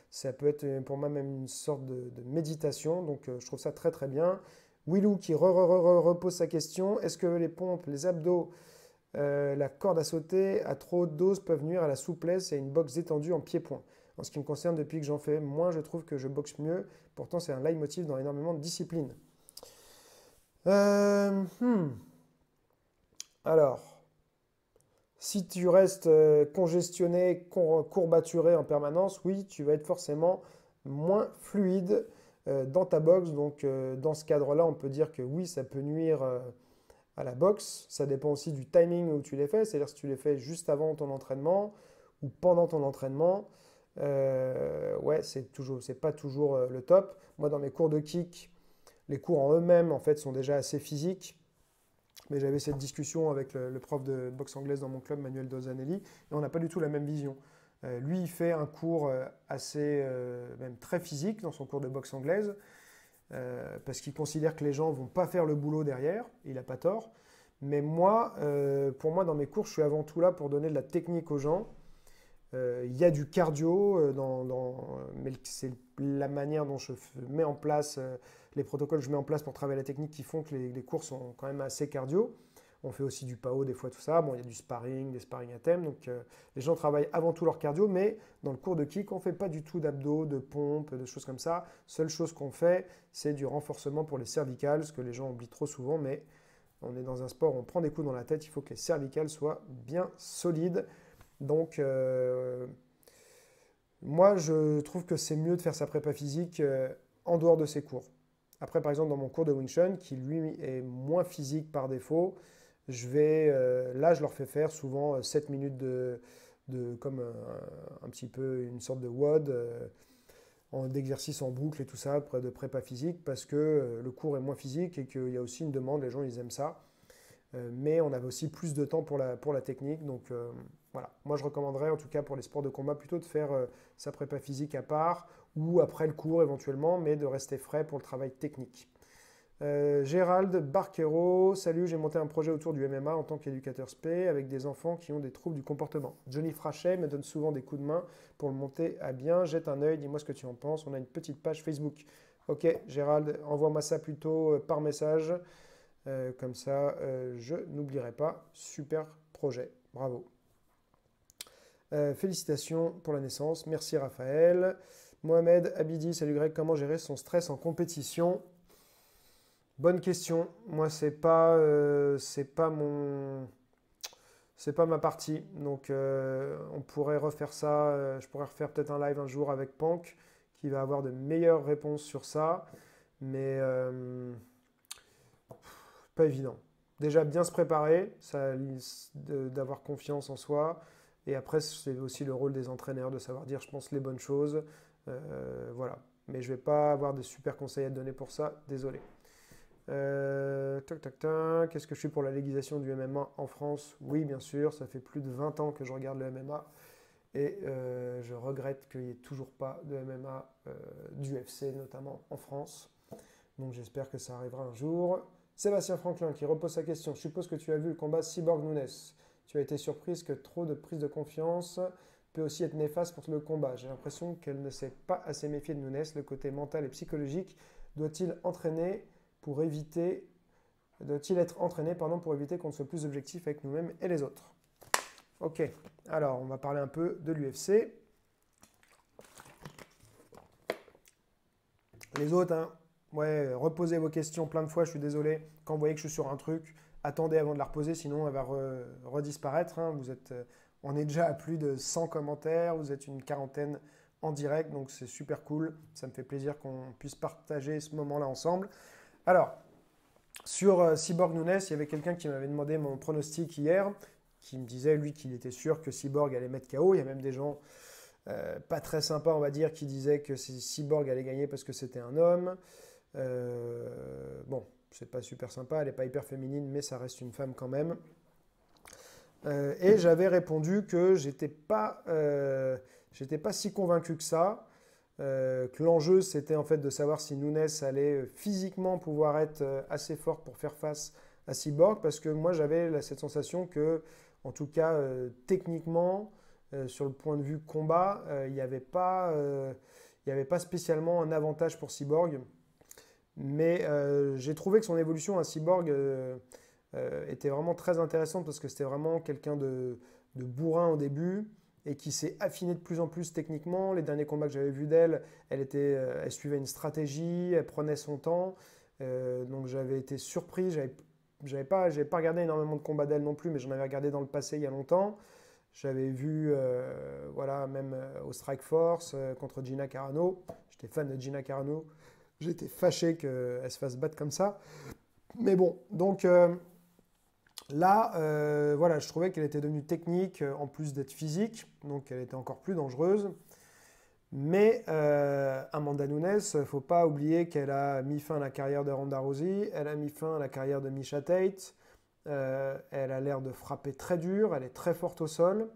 Speaker 1: Ça peut être pour moi même une sorte de méditation. Donc je trouve ça très très bien. Willou qui repose sa question. Est-ce que les pompes, les abdos, la corde à sauter à trop haute dose peuvent nuire à la souplesse et à une boxe détendue en pied-point? En ce qui me concerne, depuis que j'en fais moins, je trouve que je boxe mieux. Pourtant, c'est un leitmotiv dans énormément de disciplines. Euh, hmm. Alors, si tu restes congestionné, courbaturé en permanence, oui, tu vas être forcément moins fluide dans ta boxe. Donc, dans ce cadre-là, on peut dire que oui, ça peut nuire à la boxe. Ça dépend aussi du timing où tu les fais. C'est-à-dire si tu les fais juste avant ton entraînement ou pendant ton entraînement. Ouais, c'est pas toujours le top. Moi, dans mes cours de kick, les cours en eux-mêmes, en fait, sont déjà assez physiques. Mais j'avais cette discussion avec le prof de boxe anglaise dans mon club, Manuel Dozanelli, et on n'a pas du tout la même vision. Lui, il fait un cours assez, même très physique dans son cours de boxe anglaise, parce qu'il considère que les gens ne vont pas faire le boulot derrière. Il n'a pas tort. Mais moi, pour moi, dans mes cours, je suis avant tout là pour donner de la technique aux gens. Il y a du cardio, mais c'est la manière dont je mets en place les protocoles que je mets en place pour travailler la technique qui font que les cours sont quand même assez cardio. On fait aussi du PAO des fois, tout ça. Bon, il y a du sparring, des sparring à thème. Donc, les gens travaillent avant tout leur cardio, mais dans le cours de kick, on ne fait pas du tout d'abdos, de pompes, de choses comme ça. Seule chose qu'on fait, c'est du renforcement pour les cervicales, ce que les gens oublient trop souvent, mais on est dans un sport où on prend des coups dans la tête. Il faut que les cervicales soient bien solides. Donc, moi, je trouve que c'est mieux de faire sa prépa physique en dehors de ses cours. Après, par exemple, dans mon cours de Wing Chun, qui lui est moins physique par défaut, là, je leur fais faire souvent 7 minutes comme un petit peu une sorte de WOD, d'exercice en boucle et tout ça, de prépa physique, parce que le cours est moins physique et qu'il y a aussi une demande, les gens, ils aiment ça. Mais on avait aussi plus de temps pour la technique, donc Voilà. Moi, je recommanderais, en tout cas pour les sports de combat, plutôt de faire sa prépa physique à part ou après le cours éventuellement, mais de rester frais pour le travail technique. Gérald Barquero, salut, j'ai monté un projet autour du MMA en tant qu'éducateur spé avec des enfants qui ont des troubles du comportement. Johnny Frachet me donne souvent des coups de main pour le monter à bien. Jette un œil, dis-moi ce que tu en penses. On a une petite page Facebook. Ok, Gérald, envoie-moi ça plutôt par message. Comme ça, je n'oublierai pas. Super projet, bravo. Félicitations pour la naissance. Merci Raphaël. Mohamed Abidi, salut Greg, comment gérer son stress en compétition? Bonne question. Moi, c'est pas ma partie. Donc, on pourrait refaire ça. Je pourrais refaire peut-être un live un jour avec Pank qui va avoir de meilleures réponses sur ça. Mais pas évident. Déjà, bien se préparer, d'avoir confiance en soi. Et après, c'est aussi le rôle des entraîneurs de savoir dire, je pense, les bonnes choses. Voilà. Mais je ne vais pas avoir de super conseils à te donner pour ça. Désolé. Tac, tac, tac. Qu'est-ce que je suis pour la légalisation du MMA en France? Oui, bien sûr. Ça fait plus de 20 ans que je regarde le MMA. Et je regrette qu'il n'y ait toujours pas de MMA, d'UFC notamment en France. Donc j'espère que ça arrivera un jour. Sébastien Franklin qui repose sa question. Je suppose que tu as vu le combat Cyborg-Nunes. Tu as été surprise que trop de prise de confiance peut aussi être néfaste pour le combat. J'ai l'impression qu'elle ne s'est pas assez méfiée de Nunes. Le côté mental et psychologique doit-il être entraîné pour éviter qu'on soit plus objectif avec nous-mêmes et les autres? Ok, alors on va parler un peu de l'UFC. Les autres, hein, ouais, reposez vos questions plein de fois, je suis désolé. Quand vous voyez que je suis sur un truc, attendez avant de la reposer, sinon elle va redisparaître. Hein. On est déjà à plus de 100 commentaires, vous êtes une quarantaine en direct, donc c'est super cool. Ça me fait plaisir qu'on puisse partager ce moment-là ensemble. Alors, sur Cyborg Nunes, il y avait quelqu'un qui m'avait demandé mon pronostic hier, qui me disait, lui, qu'il était sûr que Cyborg allait mettre KO. Il y a même des gens pas très sympas, on va dire, qui disaient que Cyborg allait gagner parce que c'était un homme. Bon, c'est pas super sympa, elle n'est pas hyper féminine, mais ça reste une femme quand même. Et j'avais répondu que j'étais pas si convaincu que ça. Que l'enjeu, c'était en fait de savoir si Nunes allait physiquement pouvoir être assez forte pour faire face à Cyborg, parce que moi, j'avais cette sensation que, en tout cas, techniquement, sur le point de vue combat, il n'y avait pas spécialement un avantage pour Cyborg. Mais j'ai trouvé que son évolution à Cyborg était vraiment très intéressante, parce que c'était vraiment quelqu'un de bourrin au début, et qui s'est affinée de plus en plus techniquement. Les derniers combats que j'avais vus d'elle, elle suivait une stratégie, elle prenait son temps. Donc j'avais été surpris. J'avais pas regardé énormément de combats d'elle non plus, mais j'en avais regardé dans le passé il y a longtemps. J'avais vu, voilà, même au Strike Force contre Gina Carano. J'étais fan de Gina Carano. J'étais fâché qu'elle se fasse battre comme ça. Mais bon, donc là, voilà, je trouvais qu'elle était devenue technique en plus d'être physique, donc elle était encore plus dangereuse. Mais Amanda Nunes, il ne faut pas oublier qu'elle a mis fin à la carrière de Ronda Rousey, elle a mis fin à la carrière de Miesha Tate, elle a l'air de frapper très dur, elle est très forte au sol.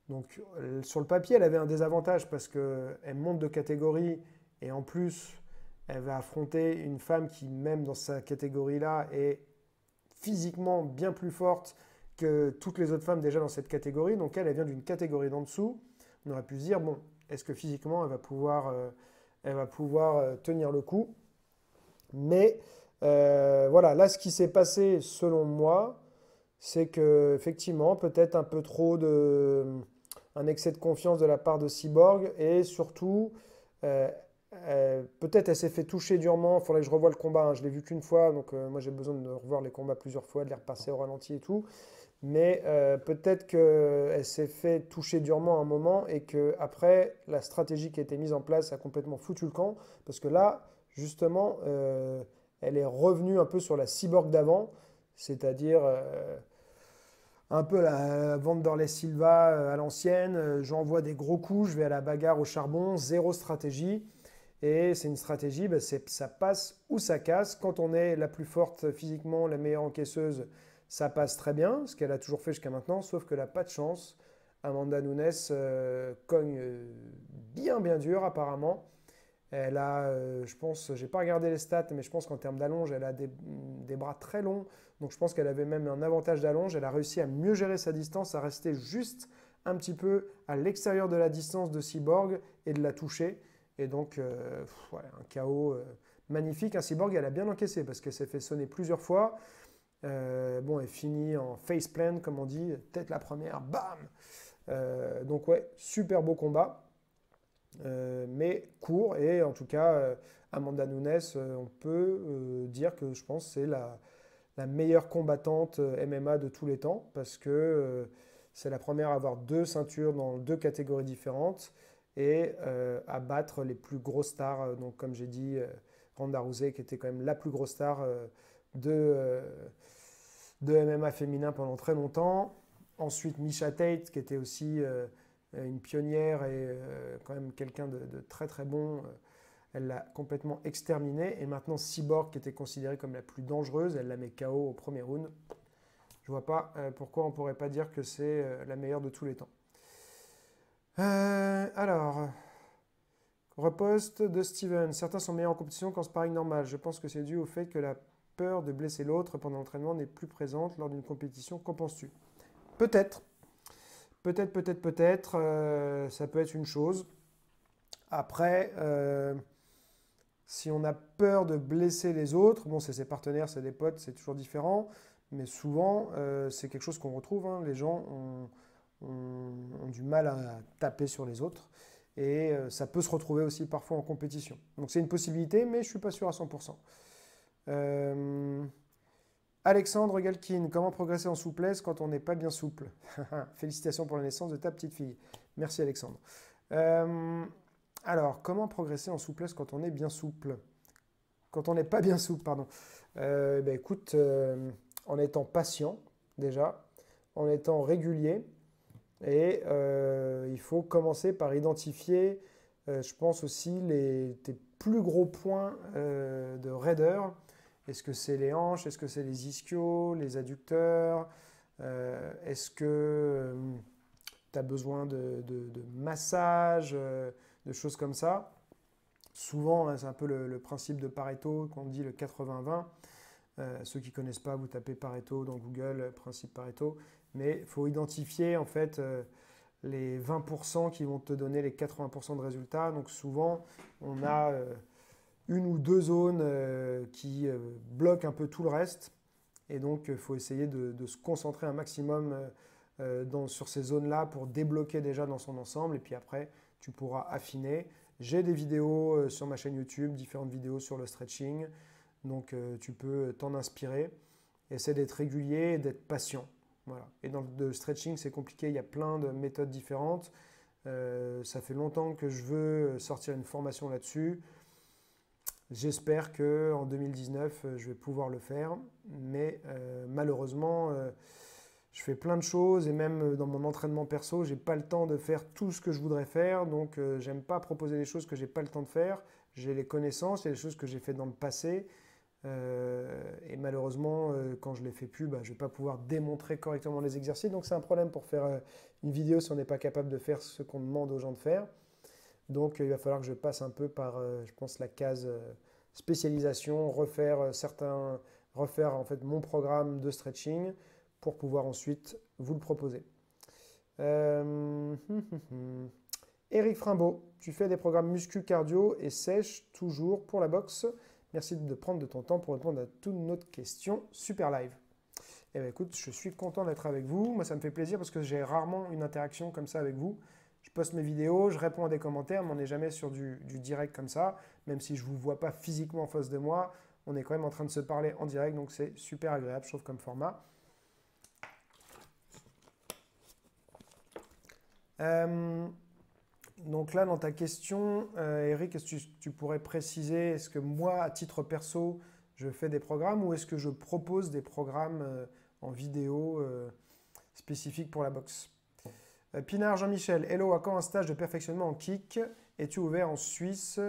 Speaker 1: Donc sur le papier, elle avait un désavantage parce qu'elle monte de catégorie et en plus, elle va affronter une femme qui, même dans sa catégorie-là, est physiquement bien plus forte que toutes les autres femmes déjà dans cette catégorie. Donc elle vient d'une catégorie d'en dessous. On aurait pu se dire, bon, est-ce que physiquement elle va pouvoir tenir le coup? Mais voilà, là ce qui s'est passé selon moi, c'est que effectivement peut-être un peu trop un excès de confiance de la part de Cyborg, et surtout peut-être elle s'est fait toucher durement. Il faudrait que je revoie le combat, hein. Je l'ai vu qu'une fois, donc moi j'ai besoin de revoir les combats plusieurs fois, de les repasser au ralenti et tout. Mais peut-être qu'elle s'est fait toucher durement à un moment, et qu'après, la stratégie qui a été mise en place a complètement foutu le camp. Parce que là, justement, elle est revenue un peu sur la Cyborg d'avant, c'est-à-dire un peu la Wanderlei Silva à l'ancienne. J'envoie des gros coups, je vais à la bagarre au charbon, zéro stratégie. Et c'est une stratégie, ça passe ou ça casse. Quand on est la plus forte physiquement, la meilleure encaisseuse, ça passe très bien, ce qu'elle a toujours fait jusqu'à maintenant, sauf qu'elle n'a pas de chance Amanda Nunes cogne bien dur apparemment. Elle a, je pense, j'ai pas regardé les stats, mais je pense qu'en termes d'allonge, elle a des bras très longs. Donc je pense qu'elle avait même un avantage d'allonge. Elle a réussi à mieux gérer sa distance, à rester juste un petit peu à l'extérieur de la distance de Cyborg et de la toucher. Et donc, ouais, un KO magnifique. Un Cyborg, elle a bien encaissé parce qu'elle s'est fait sonner plusieurs fois. Bon, elle finit en faceplant, comme on dit, tête la première, bam! Donc ouais, super beau combat. Mais court et en tout cas Amanda Nunes, on peut dire que je pense que c'est la meilleure combattante MMA de tous les temps parce que c'est la première à avoir deux ceintures dans deux catégories différentes et à battre les plus grosses stars. Donc comme j'ai dit, Ronda Rousey qui était quand même la plus grosse star de, de MMA féminin pendant très longtemps. Ensuite Miesha Tate qui était aussi une pionnière et quand même quelqu'un de très très bon. Elle l'a complètement exterminée. Et maintenant Cyborg, qui était considérée comme la plus dangereuse, elle la met KO au premier round. Je vois pas pourquoi on pourrait pas dire que c'est la meilleure de tous les temps. Alors, repost de Steven. Certains sont meilleurs en compétition qu'en sparring normal. Je pense que c'est dû au fait que la peur de blesser l'autre pendant l'entraînement n'est plus présente lors d'une compétition. Qu'en penses-tu? Peut-être. Peut-être, ça peut être une chose. Après, si on a peur de blesser les autres, bon, c'est ses partenaires, c'est des potes, c'est toujours différent, mais souvent, c'est quelque chose qu'on retrouve, hein. Les gens ont du mal à taper sur les autres, et ça peut se retrouver aussi parfois en compétition. Donc c'est une possibilité, mais je ne suis pas sûr à 100%. Alexandre Galkin, comment progresser en souplesse quand on n'est pas bien souple? Félicitations pour la naissance de ta petite fille. Merci Alexandre. Alors, comment progresser en souplesse quand on est bien souple? Quand on n'est pas bien souple, pardon. Écoute, en étant patient déjà, en étant régulier, et il faut commencer par identifier, je pense aussi, tes plus gros points de raideur. Est-ce que c'est les hanches? Est-ce que c'est les ischios, les adducteurs? Est-ce que tu as besoin de massage, de choses comme ça? Souvent, hein, c'est un peu le principe de Pareto, qu'on dit le 80-20. Ceux qui ne connaissent pas, vous tapez Pareto dans Google, principe Pareto. Mais il faut identifier en fait les 20% qui vont te donner les 80% de résultats. Donc souvent, on a une ou deux zones qui bloquent un peu tout le reste. Et donc, il faut essayer de se concentrer un maximum sur ces zones-là pour débloquer déjà dans son ensemble. Et puis après, tu pourras affiner. J'ai des vidéos sur ma chaîne YouTube, différentes vidéos sur le stretching. Donc, tu peux t'en inspirer. Essaie d'être régulier et d'être patient. Voilà. Et dans le stretching, c'est compliqué. Il y a plein de méthodes différentes. Ça fait longtemps que je veux sortir une formation là-dessus. J'espère qu'en 2019, je vais pouvoir le faire. Mais malheureusement, je fais plein de choses et même dans mon entraînement perso, j'ai pas le temps de faire tout ce que je voudrais faire. Donc, j'aime pas proposer des choses que j'ai pas le temps de faire. J'ai les connaissances, il y a des choses que j'ai fait dans le passé. Et malheureusement, quand je les fais plus, je vais pas pouvoir démontrer correctement les exercices. Donc, c'est un problème pour faire une vidéo si on n'est pas capable de faire ce qu'on demande aux gens de faire. Donc, il va falloir que je passe un peu par, je pense, la case spécialisation, refaire en fait mon programme de stretching pour pouvoir ensuite vous le proposer. Eric Frimbaud, tu fais des programmes muscu, cardio et sèche toujours pour la boxe. Merci de prendre de ton temps pour répondre à toutes nos questions. Super live. Eh bien, écoute, je suis content d'être avec vous. Moi, ça me fait plaisir parce que j'ai rarement une interaction comme ça avec vous. Je poste mes vidéos, je réponds à des commentaires, mais on n'est jamais sur du direct comme ça. Même si je ne vous vois pas physiquement en face de moi, on est quand même en train de se parler en direct, donc c'est super agréable, je trouve, comme format. Donc là, dans ta question, Eric, est-ce que tu pourrais préciser, est-ce que moi, à titre perso, je fais des programmes ou est-ce que je propose des programmes en vidéo spécifiques pour la boxe? Pinard Jean-Michel, hello, à quand un stage de perfectionnement en kick? Es-tu ouvert en Suisse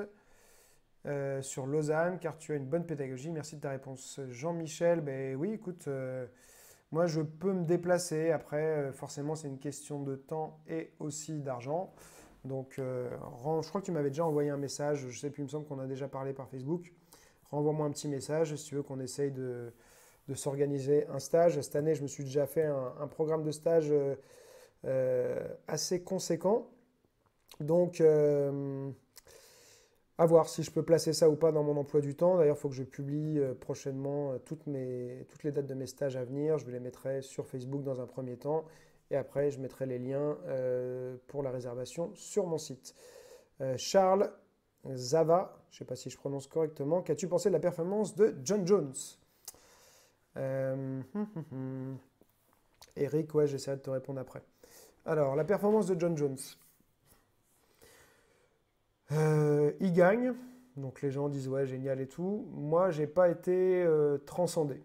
Speaker 1: sur Lausanne car tu as une bonne pédagogie? Merci de ta réponse. Jean-Michel, ben oui, écoute, Moi, je peux me déplacer. Après, forcément, c'est une question de temps et aussi d'argent. Donc, je crois que tu m'avais déjà envoyé un message. Je sais plus, il me semble qu'on a déjà parlé par Facebook. Renvoie-moi un petit message si tu veux qu'on essaye de s'organiser un stage. Cette année, je me suis déjà fait un programme de stage assez conséquent. Donc, à voir si je peux placer ça ou pas dans mon emploi du temps. D'ailleurs, il faut que je publie prochainement toutes les dates de mes stages à venir. Je les mettrai sur Facebook dans un premier temps. Et après, je mettrai les liens pour la réservation sur mon site. Charles Zava, je ne sais pas si je prononce correctement, qu'as-tu pensé de la performance de John Jones? Eric, ouais, j'essaierai de te répondre après. Alors, la performance de John Jones. Il gagne, donc les gens disent ouais, génial et tout. Moi, j'ai pas été transcendé.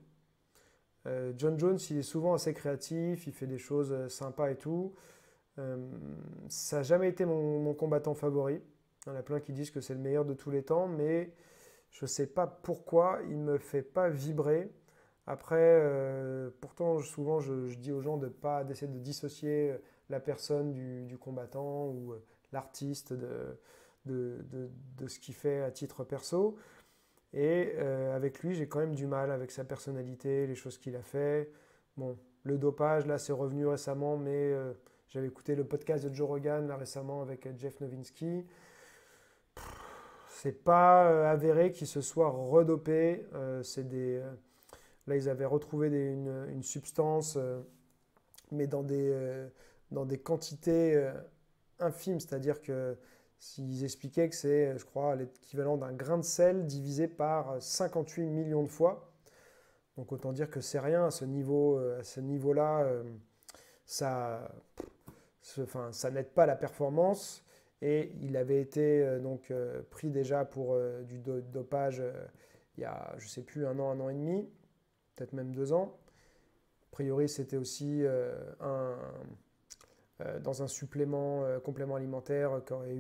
Speaker 1: John Jones, il est souvent assez créatif, il fait des choses sympas et tout. Ça n'a jamais été mon combattant favori. Il y en a plein qui disent que c'est le meilleur de tous les temps, mais je ne sais pas pourquoi il ne me fait pas vibrer. Après, pourtant, souvent, je dis aux gens de pas d'essayer de dissocier la personne du combattant ou l'artiste de ce qu'il fait à titre perso. Et avec lui, j'ai quand même du mal avec sa personnalité, les choses qu'il a fait. Bon, le dopage, là, c'est revenu récemment, mais j'avais écouté le podcast de Joe Rogan là, récemment avec Jeff Novinsky. C'est pas avéré qu'il se soit redopé. Là, ils avaient retrouvé une substance, mais dans des quantités infimes, c'est-à-dire que s'ils expliquaient que c'est, je crois, l'équivalent d'un grain de sel divisé par 58 millions de fois. Donc autant dire que c'est rien à ce niveau-là, ça n'aide pas la performance. Et il avait été pris déjà pour du dopage il y a, je ne sais plus, un an et demi, peut-être même 2 ans. A priori, c'était aussi dans un complément alimentaire qui aurait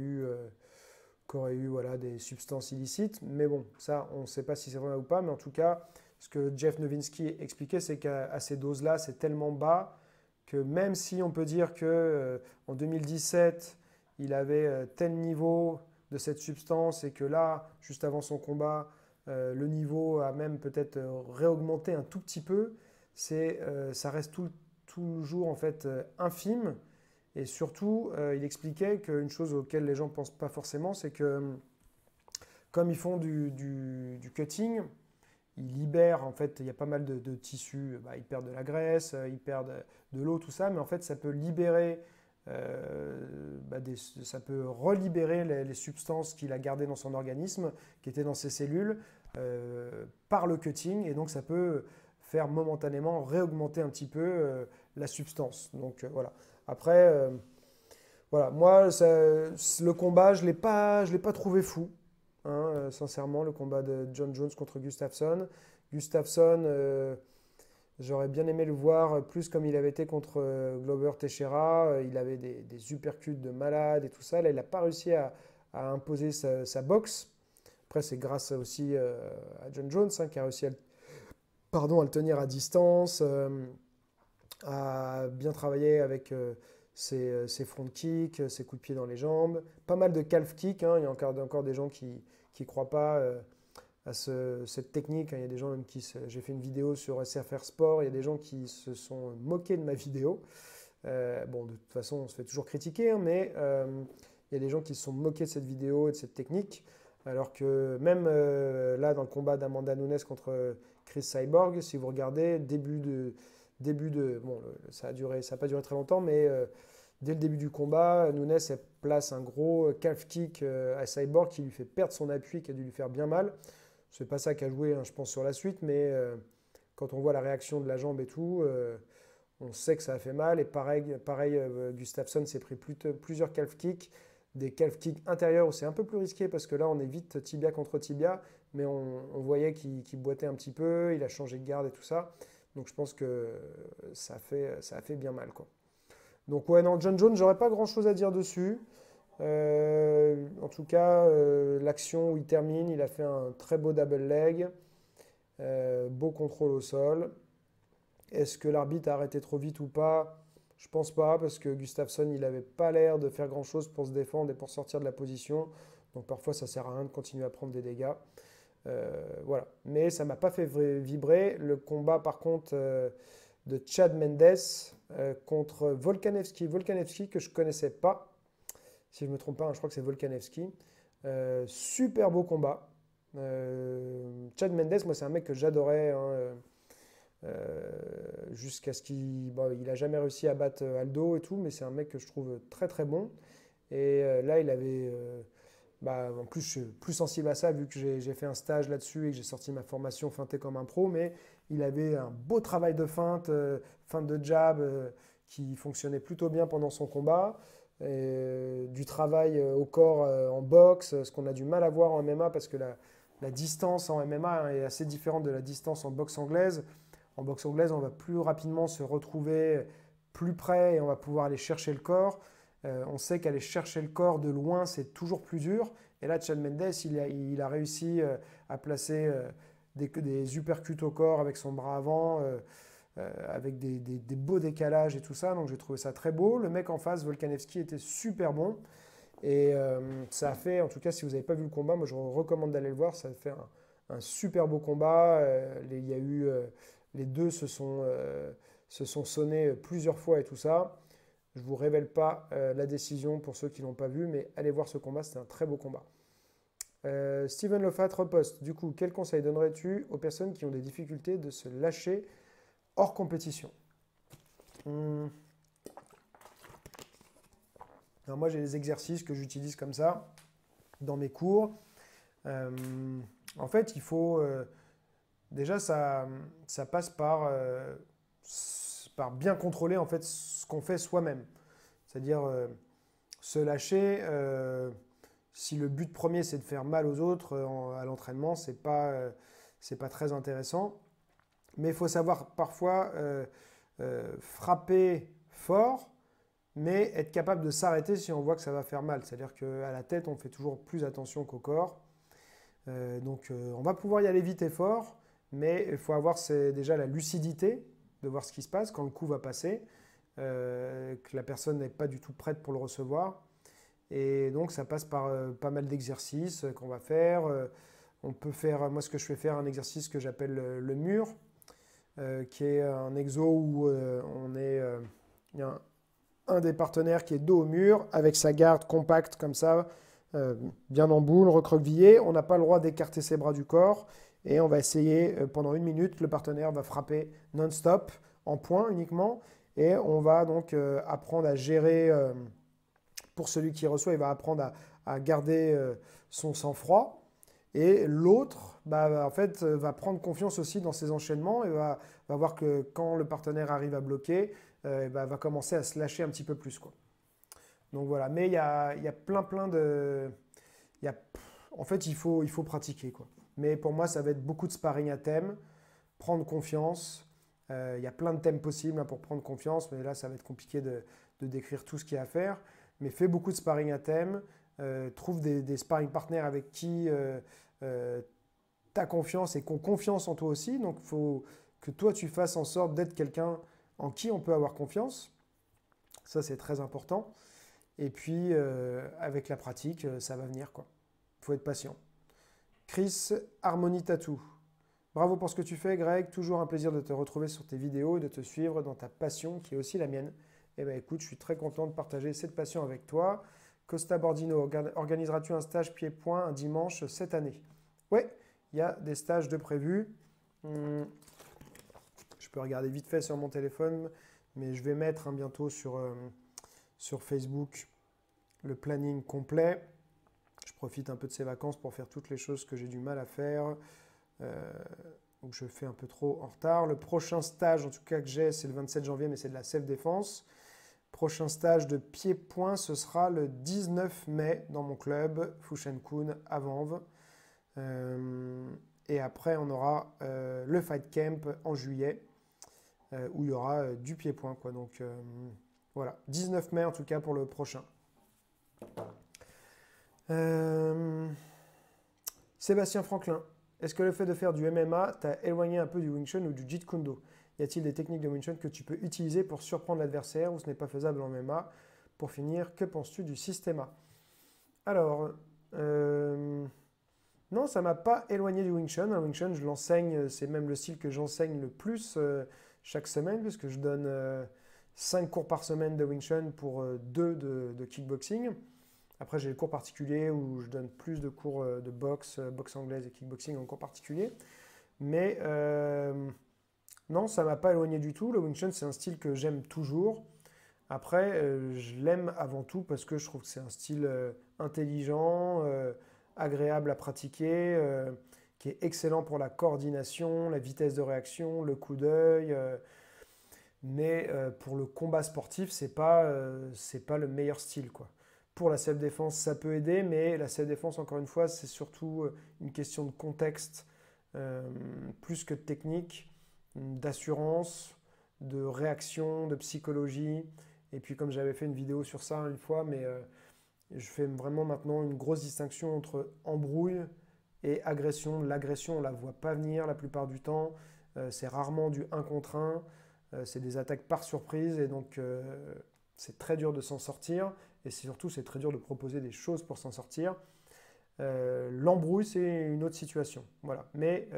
Speaker 1: eu voilà, des substances illicites. Mais bon, ça, on ne sait pas si c'est vrai ou pas. Mais en tout cas, ce que Jeff Novinsky expliquait, c'est qu'à ces doses-là, c'est tellement bas que même si on peut dire que en 2017, il avait tel niveau de cette substance et que là, juste avant son combat, le niveau a même peut-être réaugmenté un tout petit peu, ça reste toujours en fait infime. Et surtout, il expliquait qu'une chose auquel les gens ne pensent pas forcément, c'est que comme ils font du cutting, ils libèrent, en fait, il y a pas mal de tissus, ils perdent de la graisse, ils perdent de l'eau, tout ça, mais en fait, ça peut libérer, ça peut relibérer les substances qu'il a gardées dans son organisme, qui étaient dans ses cellules, par le cutting, et donc ça peut faire momentanément réaugmenter un petit peu la substance. Donc voilà. Après, voilà, moi, le combat, je ne l'ai pas trouvé fou. Hein, sincèrement, le combat de John Jones contre Gustafsson. Gustafsson, j'aurais bien aimé le voir plus comme il avait été contre Glover Teixeira. Il avait des uppercuts de malade et tout ça. Là, il n'a pas réussi à imposer sa boxe. Après, c'est grâce aussi à John Jones hein, qui a réussi à le tenir à distance, à bien travailler avec ses front kicks, ses coups de pied dans les jambes. Pas mal de calf kick. Hein. Il y a encore des gens qui ne croient pas à cette technique. Hein. Il y a des gens même j'ai fait une vidéo sur SFR Sport. Il y a des gens qui se sont moqués de ma vidéo. Bon, de toute façon, on se fait toujours critiquer, hein, mais il y a des gens qui se sont moqués de cette vidéo et de cette technique. Alors que même là, dans le combat d'Amanda Nunes contre Chris Cyborg, si vous regardez, bon, ça n'a pas duré très longtemps, mais dès le début du combat, Nunes elle place un gros calf kick à Cyborg qui lui fait perdre son appui, qui a dû lui faire bien mal. C'est pas ça qui a joué, hein, je pense, sur la suite, mais quand on voit la réaction de la jambe et tout, on sait que ça a fait mal. Et pareil Gustafsson s'est pris plusieurs calf kicks, des calf kicks intérieurs où c'est un peu plus risqué parce que là, on est vite tibia contre tibia, mais on voyait qu'il boitait un petit peu, il a changé de garde et tout ça. Donc je pense que ça a fait bien mal, quoi. Donc ouais, non, John Jones, j'aurais pas grand-chose à dire dessus. En tout cas, l'action où il termine, il a fait un très beau double leg, beau contrôle au sol. Est-ce que l'arbitre a arrêté trop vite ou pas? Je pense pas, parce que Gustafsson, il n'avait pas l'air de faire grand-chose pour se défendre et pour sortir de la position. Donc parfois, ça sert à rien de continuer à prendre des dégâts. Voilà. Mais ça m'a pas fait vibrer. Le combat, par contre, de Chad Mendes contre Volkanovski. Volkanovski que je connaissais pas. Si je me trompe pas, hein, je crois que c'est Volkanovski. Super beau combat. Chad Mendes, moi, c'est un mec que j'adorais, hein, jusqu'à ce qu'il... Bon, il a jamais réussi à battre Aldo et tout, mais c'est un mec que je trouve très très bon. Et là, il avait... en plus, je suis plus sensible à ça vu que j'ai fait un stage là-dessus et que j'ai sorti ma formation feinté comme un pro, mais il avait un beau travail de feinte, feinte de jab qui fonctionnait plutôt bien pendant son combat. Du travail au corps en boxe, ce qu'on a du mal à voir en MMA parce que la distance en MMA, hein, est assez différente de la distance en boxe anglaise. En boxe anglaise, on va plus rapidement se retrouver plus près et on va pouvoir aller chercher le corps. On sait qu'aller chercher le corps de loin, c'est toujours plus dur. Et là, Chad Mendes, il a réussi à placer des uppercuts au corps avec son bras avant, avec des beaux décalages et tout ça. Donc j'ai trouvé ça très beau. Le mec en face, Volkanovski, était super bon. Et ça a fait, en tout cas, si vous n'avez pas vu le combat, moi je vous recommande d'aller le voir. Ça a fait un super beau combat. Il y a eu, les deux se sont sonnés plusieurs fois et tout ça. Je ne vous révèle pas la décision pour ceux qui ne l'ont pas vu, mais allez voir ce combat, c'était un très beau combat. Steven Lofat reposte. Du coup, quel conseil donnerais-tu aux personnes qui ont des difficultés de se lâcher hors compétition? Alors moi, j'ai des exercices que j'utilise comme ça dans mes cours. En fait, il faut... déjà, ça passe par bien contrôler en fait ce qu'on fait soi-même. C'est-à-dire se lâcher. Si le but premier c'est de faire mal aux autres à l'entraînement, c'est pas très intéressant. Mais il faut savoir parfois frapper fort, mais être capable de s'arrêter si on voit que ça va faire mal. C'est-à-dire qu'à la tête, on fait toujours plus attention qu'au corps. Donc on va pouvoir y aller vite et fort, mais il faut avoir déjà la lucidité de voir ce qui se passe quand le coup va passer, que la personne n'est pas du tout prête pour le recevoir. Et donc ça passe par pas mal d'exercices qu'on va faire. On peut faire, moi ce que je fais faire, un exercice que j'appelle le mur, qui est un exo où il y a un des partenaires qui est dos au mur, avec sa garde compacte comme ça, bien en boule, recroquevillé. On n'a pas le droit d'écarter ses bras du corps. Et on va essayer, pendant 1 minute, le partenaire va frapper non-stop, en points uniquement. Et on va donc apprendre à gérer, pour celui qui reçoit, il va apprendre à garder son sang-froid. Et l'autre, en fait, va prendre confiance aussi dans ses enchaînements et va voir que quand le partenaire arrive à bloquer, va commencer à se lâcher un petit peu plus, quoi. Donc voilà, mais il y a plein de... en fait, il faut pratiquer, quoi. Mais pour moi, ça va être beaucoup de sparring à thème, prendre confiance. Il y a plein de thèmes possibles, hein, pour prendre confiance, mais là, ça va être compliqué de décrire tout ce qu'il y a à faire. Mais fais beaucoup de sparring à thème, trouve des sparring partners avec qui tu as confiance et qui ont confiance en toi aussi. Donc, il faut que toi, tu fasses en sorte d'être quelqu'un en qui on peut avoir confiance. Ça, c'est très important. Et puis, avec la pratique, ça va venir, quoi. Il faut être patient. Chris Harmony Tattoo. Bravo pour ce que tu fais, Greg. Toujours un plaisir de te retrouver sur tes vidéos et de te suivre dans ta passion qui est aussi la mienne. Eh bien, écoute, je suis très content de partager cette passion avec toi. Costa Bordino, organiseras-tu un stage pied-point un dimanche cette année? Oui, il y a des stages de prévus. Je peux regarder vite fait sur mon téléphone, mais je vais mettre bientôt sur Facebook le planning complet. Je profite un peu de ces vacances pour faire toutes les choses que j'ai du mal à faire. Donc je fais un peu trop en retard. Le prochain stage, en tout cas que j'ai, c'est le 27 janvier, mais c'est de la self-défense. Prochain stage de pied-point, ce sera le 19 mai dans mon club, Fushenkun à Vanves. Et après, on aura le Fight Camp en juillet, où il y aura du pied-point, quoi. Donc voilà, 19 mai en tout cas pour le prochain. Sébastien Franklin, est-ce que le fait de faire du MMA t'a éloigné un peu du Wing Chun ou du Jeet Kune Do? Y a-t-il des techniques de Wing Chun que tu peux utiliser pour surprendre l'adversaire ou ce n'est pas faisable en MMA? Pour finir, que penses-tu du système? Alors, non, ça ne m'a pas éloigné du Wing Chun. Le Wing Chun, je l'enseigne, c'est même le style que j'enseigne le plus chaque semaine, puisque je donne 5 cours par semaine de Wing Chun pour 2 de kickboxing. Après, j'ai le cours particulier où je donne plus de cours de boxe, boxe anglaise et kickboxing en cours particulier. Mais non, ça ne m'a pas éloigné du tout. Le Wing Chun, c'est un style que j'aime toujours. Après, je l'aime avant tout parce que je trouve que c'est un style intelligent, agréable à pratiquer, qui est excellent pour la coordination, la vitesse de réaction, le coup d'œil. Mais pour le combat sportif, c'est pas le meilleur style, quoi. Pour la self-défense, ça peut aider, mais la self-défense, encore une fois, c'est surtout une question de contexte, plus que de technique, d'assurance, de réaction, de psychologie. Et puis comme j'avais fait une vidéo sur ça une fois, mais je fais vraiment maintenant une grosse distinction entre embrouille et agression. L'agression, on ne la voit pas venir la plupart du temps. C'est rarement du 1 contre 1. C'est des attaques par surprise et donc c'est très dur de s'en sortir. Et surtout, c'est très dur de proposer des choses pour s'en sortir. L'embrouille, c'est une autre situation. Voilà. Mais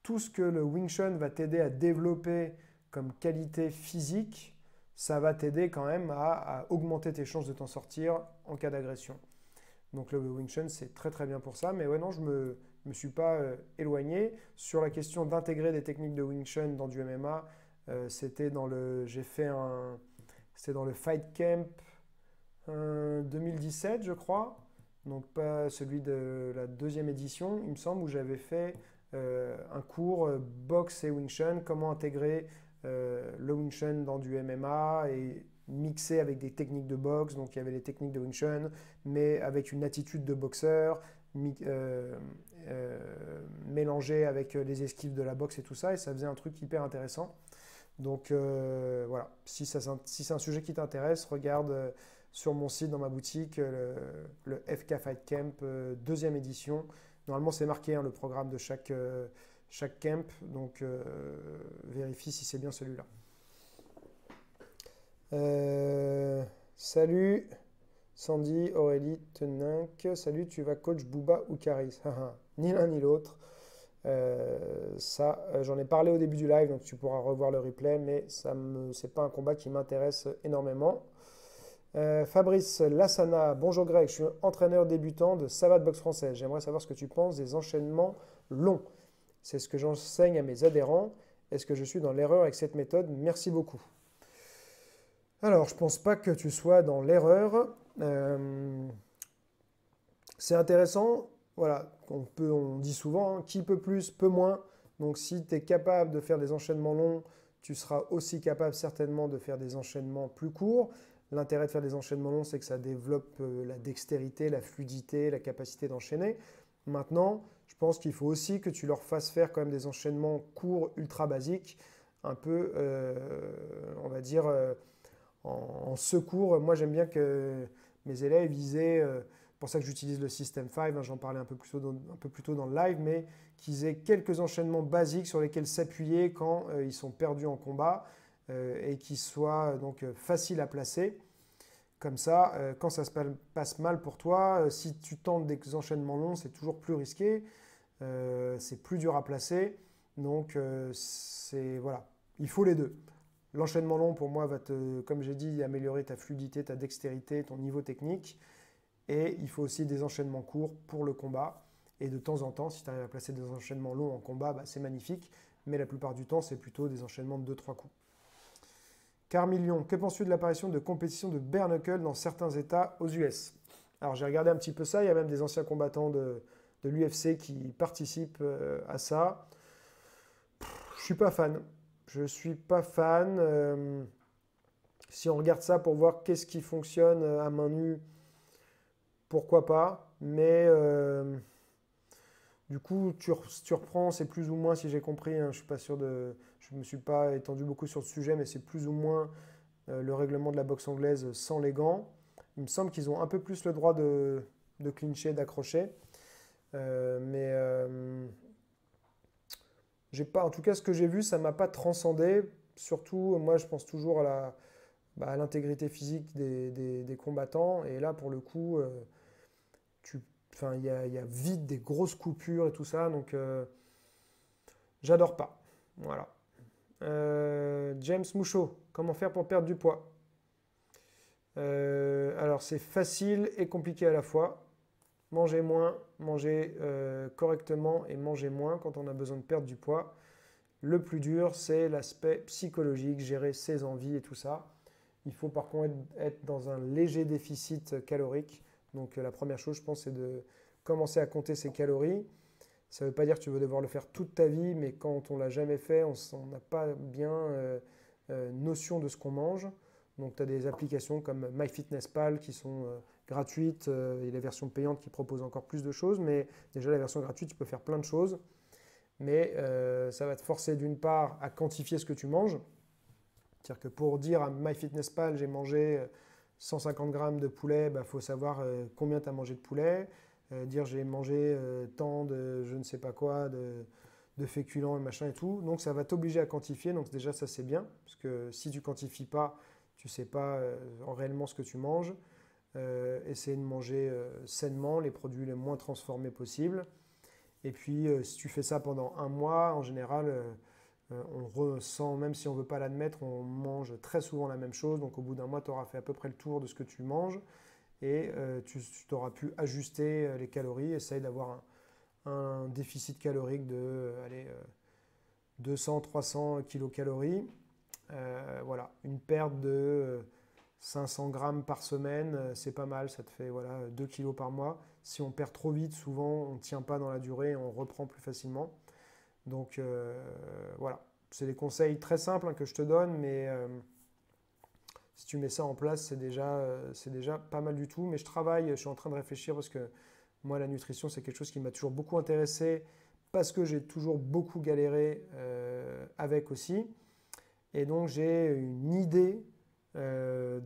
Speaker 1: tout ce que le Wing Chun va t'aider à développer comme qualité physique, ça va t'aider quand même à augmenter tes chances de t'en sortir en cas d'agression. Donc le Wing Chun, c'est très très bien pour ça. Mais ouais, non, je me suis pas éloigné. Sur la question d'intégrer des techniques de Wing Chun dans du MMA, c'était dans le Fight Camp 2017, je crois. Donc pas celui de la 2e édition, il me semble, où j'avais fait un cours boxe et Wing Chun, comment intégrer le Wing Chun dans du MMA et mixer avec des techniques de boxe. Donc il y avait les techniques de Wing Chun, mais avec une attitude de boxeur, mélangée avec les esquives de la boxe et tout ça, et ça faisait un truc hyper intéressant. Donc voilà, si c'est un sujet qui t'intéresse, regarde sur mon site, dans ma boutique, le FK Fight Camp 2e édition. Normalement, c'est marqué le programme de chaque camp, donc vérifie si c'est bien celui-là. Salut Sandy, Aurélie, Teninck. Salut, tu vas coach Booba ou Caris? Ni l'un ni l'autre. J'en ai parlé au début du live, donc tu pourras revoir le replay, mais c'est pas un combat qui m'intéresse énormément. Fabrice Lassana, bonjour Greg, je suis entraîneur débutant de Savate Boxe Française. J'aimerais savoir ce que tu penses des enchaînements longs. C'est ce que j'enseigne à mes adhérents. Est-ce que je suis dans l'erreur avec cette méthode? Merci beaucoup. Alors, je ne pense pas que tu sois dans l'erreur. C'est intéressant. Voilà, on dit souvent, qui peut plus, peut moins. Donc si tu es capable de faire des enchaînements longs, tu seras aussi capable certainement de faire des enchaînements plus courts. L'intérêt de faire des enchaînements longs, c'est que ça développe la dextérité, la fluidité, la capacité d'enchaîner. Maintenant, je pense qu'il faut aussi que tu leur fasses faire quand même des enchaînements courts, ultra basiques, un peu, on va dire, en secours. Moi, j'aime bien que mes élèves aient, pour ça que j'utilise le System 5, j'en parlais un peu plus tôt dans le live, mais qu'ils aient quelques enchaînements basiques sur lesquels s'appuyer quand ils sont perdus en combat et qui soient donc faciles à placer. Comme ça, quand ça se passe mal pour toi, si tu tentes des enchaînements longs, c'est toujours plus risqué, c'est plus dur à placer. Donc, voilà, il faut les deux. L'enchaînement long, pour moi, va comme j'ai dit, améliorer ta fluidité, ta dextérité, ton niveau technique. Et il faut aussi des enchaînements courts pour le combat. Et de temps en temps, si tu arrives à placer des enchaînements longs en combat, c'est magnifique. Mais la plupart du temps, c'est plutôt des enchaînements de 2-3 coups. Carmillion, que penses-tu de l'apparition de compétitions de bare knuckle dans certains États aux US? Alors j'ai regardé un petit peu ça, il y a même des anciens combattants de l'UFC qui participent à ça. Je suis pas fan. Je suis pas fan. Si on regarde ça pour voir qu'est-ce qui fonctionne à main nue, pourquoi pas. Mais du coup, tu reprends, c'est plus ou moins, si j'ai compris, je suis pas sûr je ne me suis pas étendu beaucoup sur le sujet, mais c'est plus ou moins le règlement de la boxe anglaise sans les gants. Il me semble qu'ils ont un peu plus le droit de clincher, d'accrocher. Mais En tout cas, ce que j'ai vu, ça m'a pas transcendé. Surtout, moi, je pense toujours à l'intégrité physique des combattants. Et là, pour le coup, tu, enfin, il y a vite des grosses coupures et tout ça. Donc, j'adore pas. Voilà. James Mouchot, comment faire pour perdre du poids? Alors, c'est facile et compliqué à la fois. Manger moins, manger correctement et manger moins quand on a besoin de perdre du poids. Le plus dur, c'est l'aspect psychologique, gérer ses envies et tout ça. Il faut par contre être dans un léger déficit calorique. Donc la première chose, je pense, c'est de commencer à compter ses calories. Ça ne veut pas dire que tu veux devoir le faire toute ta vie, mais quand on ne l'a jamais fait, on n'a pas bien notion de ce qu'on mange. Donc tu as des applications comme MyFitnessPal qui sont gratuites et la version payante qui propose encore plus de choses. Mais déjà la version gratuite, tu peux faire plein de choses. Mais ça va te forcer d'une part à quantifier ce que tu manges. C'est-à-dire que pour dire à MyFitnessPal, j'ai mangé 150 grammes de poulet, il faut savoir combien tu as mangé de poulet. Dire j'ai mangé tant de je ne sais pas quoi, de féculents et machin et tout. Donc ça va t'obliger à quantifier. Donc déjà ça c'est bien. Parce que si tu quantifies pas, tu ne sais pas réellement ce que tu manges. Essayer de manger sainement, les produits les moins transformés possibles. Et puis, si tu fais ça pendant un mois, en général, on ressent, même si on ne veut pas l'admettre, on mange très souvent la même chose. Donc, au bout d'un mois, tu auras fait à peu près le tour de ce que tu manges et tu auras pu ajuster les calories. Essaye d'avoir un déficit calorique de 200-300 kilocalories. Voilà, une perte de 500 grammes par semaine, c'est pas mal, ça te fait voilà, 2 kilos par mois. Si on perd trop vite, souvent on ne tient pas dans la durée, on reprend plus facilement. Donc voilà, c'est des conseils très simples que je te donne, mais si tu mets ça en place, c'est déjà pas mal du tout. Mais je suis en train de réfléchir parce que moi, la nutrition, c'est quelque chose qui m'a toujours beaucoup intéressé parce que j'ai toujours beaucoup galéré avec aussi. Et donc j'ai une idée on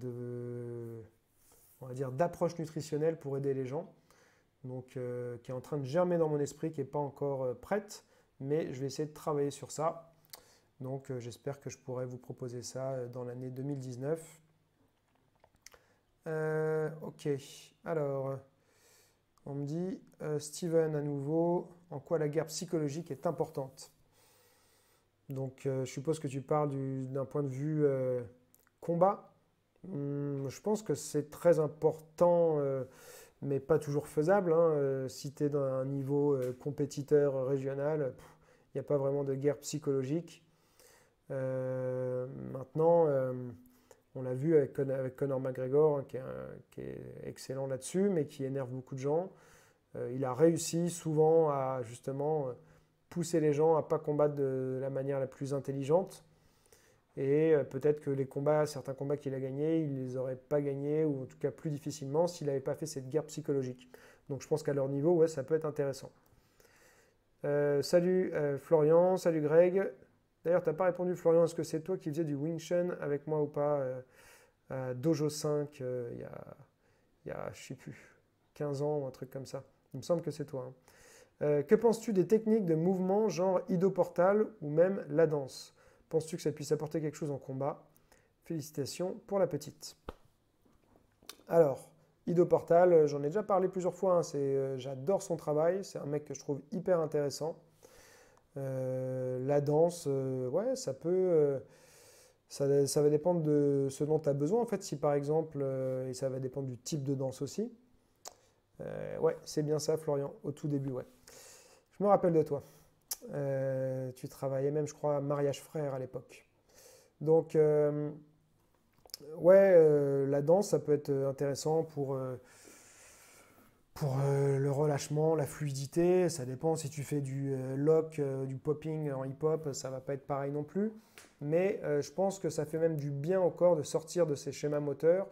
Speaker 1: va dire, d'approche nutritionnelle pour aider les gens, donc qui est en train de germer dans mon esprit, qui n'est pas encore prête, mais je vais essayer de travailler sur ça. Donc j'espère que je pourrai vous proposer ça dans l'année 2019. Ok, alors on me dit, Steven à nouveau, en quoi la guerre psychologique est importante? Donc je suppose que tu parles d'un point de vue combat. Je pense que c'est très important, mais pas toujours faisable, hein. Si tu es dans un niveau compétiteur régional, il n'y a pas vraiment de guerre psychologique. Maintenant, on l'a vu avec Conor McGregor, hein, qui est excellent là-dessus, mais qui énerve beaucoup de gens. Il a réussi souvent à justement pousser les gens à ne pas combattre de la manière la plus intelligente. Et peut-être que certains combats qu'il a gagnés, il ne les aurait pas gagnés, ou en tout cas plus difficilement, s'il n'avait pas fait cette guerre psychologique. Donc je pense qu'à leur niveau, ouais, ça peut être intéressant. Salut Florian, salut Greg. D'ailleurs, tu n'as pas répondu Florian, est-ce que c'est toi qui faisais du Wing Chun avec moi ou pas à Dojo 5 il y a, je sais plus, 15 ans ou un truc comme ça. Il me semble que c'est toi, hein. Que penses-tu des techniques de mouvement genre Ido Portal ou même la danse? Penses-tu que ça puisse apporter quelque chose en combat? Félicitations pour la petite. Alors, Ido Portal, j'en ai déjà parlé plusieurs fois, hein, j'adore son travail, c'est un mec que je trouve hyper intéressant. La danse, ouais, ça va dépendre de ce dont tu as besoin en fait, si par exemple, et ça va dépendre du type de danse aussi. Ouais, c'est bien ça Florian, au tout début, ouais. Je me rappelle de toi. Tu travaillais même, je crois, à Mariage Frère à l'époque. Donc, ouais, la danse, ça peut être intéressant pour le relâchement, la fluidité. Ça dépend si tu fais du lock, du popping en hip-hop, ça va pas être pareil non plus. Mais je pense que ça fait même du bien au corps de sortir de ces schémas moteurs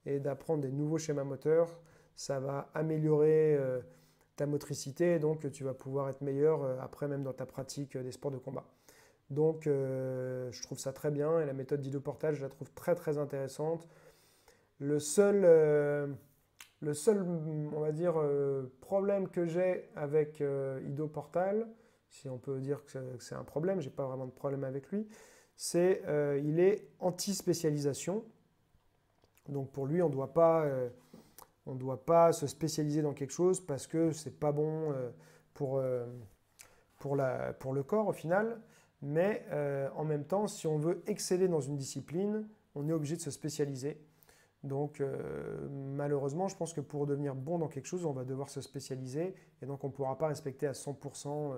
Speaker 1: et d'apprendre des nouveaux schémas moteurs. Ça va améliorer ta motricité, et donc tu vas pouvoir être meilleur après même dans ta pratique des sports de combat. Donc je trouve ça très bien et la méthode d'Ido Portal, je la trouve très très intéressante. Le seul on va dire, problème que j'ai avec Ido Portal, si on peut dire que c'est un problème, j'ai pas vraiment de problème avec lui, c'est il est anti-spécialisation. Donc pour lui, on doit pas se spécialiser dans quelque chose parce que c'est pas bon pour, euh, pour le corps au final. Mais en même temps, si on veut exceller dans une discipline, on est obligé de se spécialiser. Donc malheureusement, je pense que pour devenir bon dans quelque chose, on va devoir se spécialiser et donc on ne pourra pas respecter à 100%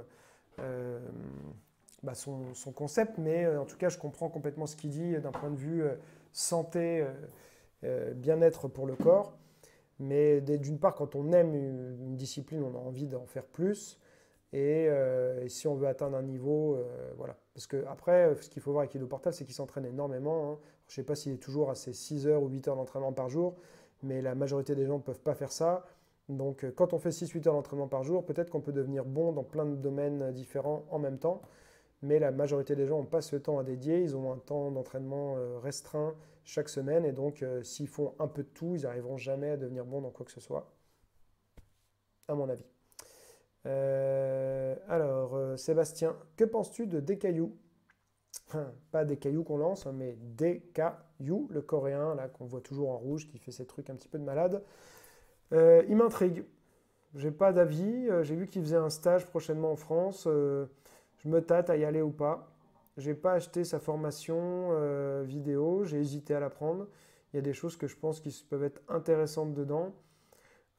Speaker 1: son concept. Mais en tout cas, je comprends complètement ce qu'il dit d'un point de vue santé, bien-être pour le corps. Mais d'une part, quand on aime une discipline, on a envie d'en faire plus. Et si on veut atteindre un niveau, voilà. Parce que après, ce qu'il faut voir avec Ido Portal, c'est qu'il s'entraîne énormément, hein. Je ne sais pas s'il est toujours à ses 6 heures ou 8 heures d'entraînement par jour, mais la majorité des gens ne peuvent pas faire ça. Donc quand on fait 6-8 heures d'entraînement par jour, peut-être qu'on peut devenir bon dans plein de domaines différents en même temps. Mais la majorité des gens n'ont pas ce temps à dédier, ils ont un temps d'entraînement restreint chaque semaine, et donc s'ils font un peu de tout, ils n'arriveront jamais à devenir bons dans quoi que ce soit, à mon avis. Sébastien, que penses-tu de Descailloux? Pas des cailloux qu'on lance, hein, mais Descailloux, le coréen, là, qu'on voit toujours en rouge, qui fait ces trucs un petit peu de malade. Il m'intrigue. J'ai pas d'avis. J'ai vu qu'il faisait un stage prochainement en France. Je me tâte à y aller ou pas. J'ai pas acheté sa formation vidéo. J'ai hésité à la prendre. Il y a des choses que je pense qui peuvent être intéressantes dedans.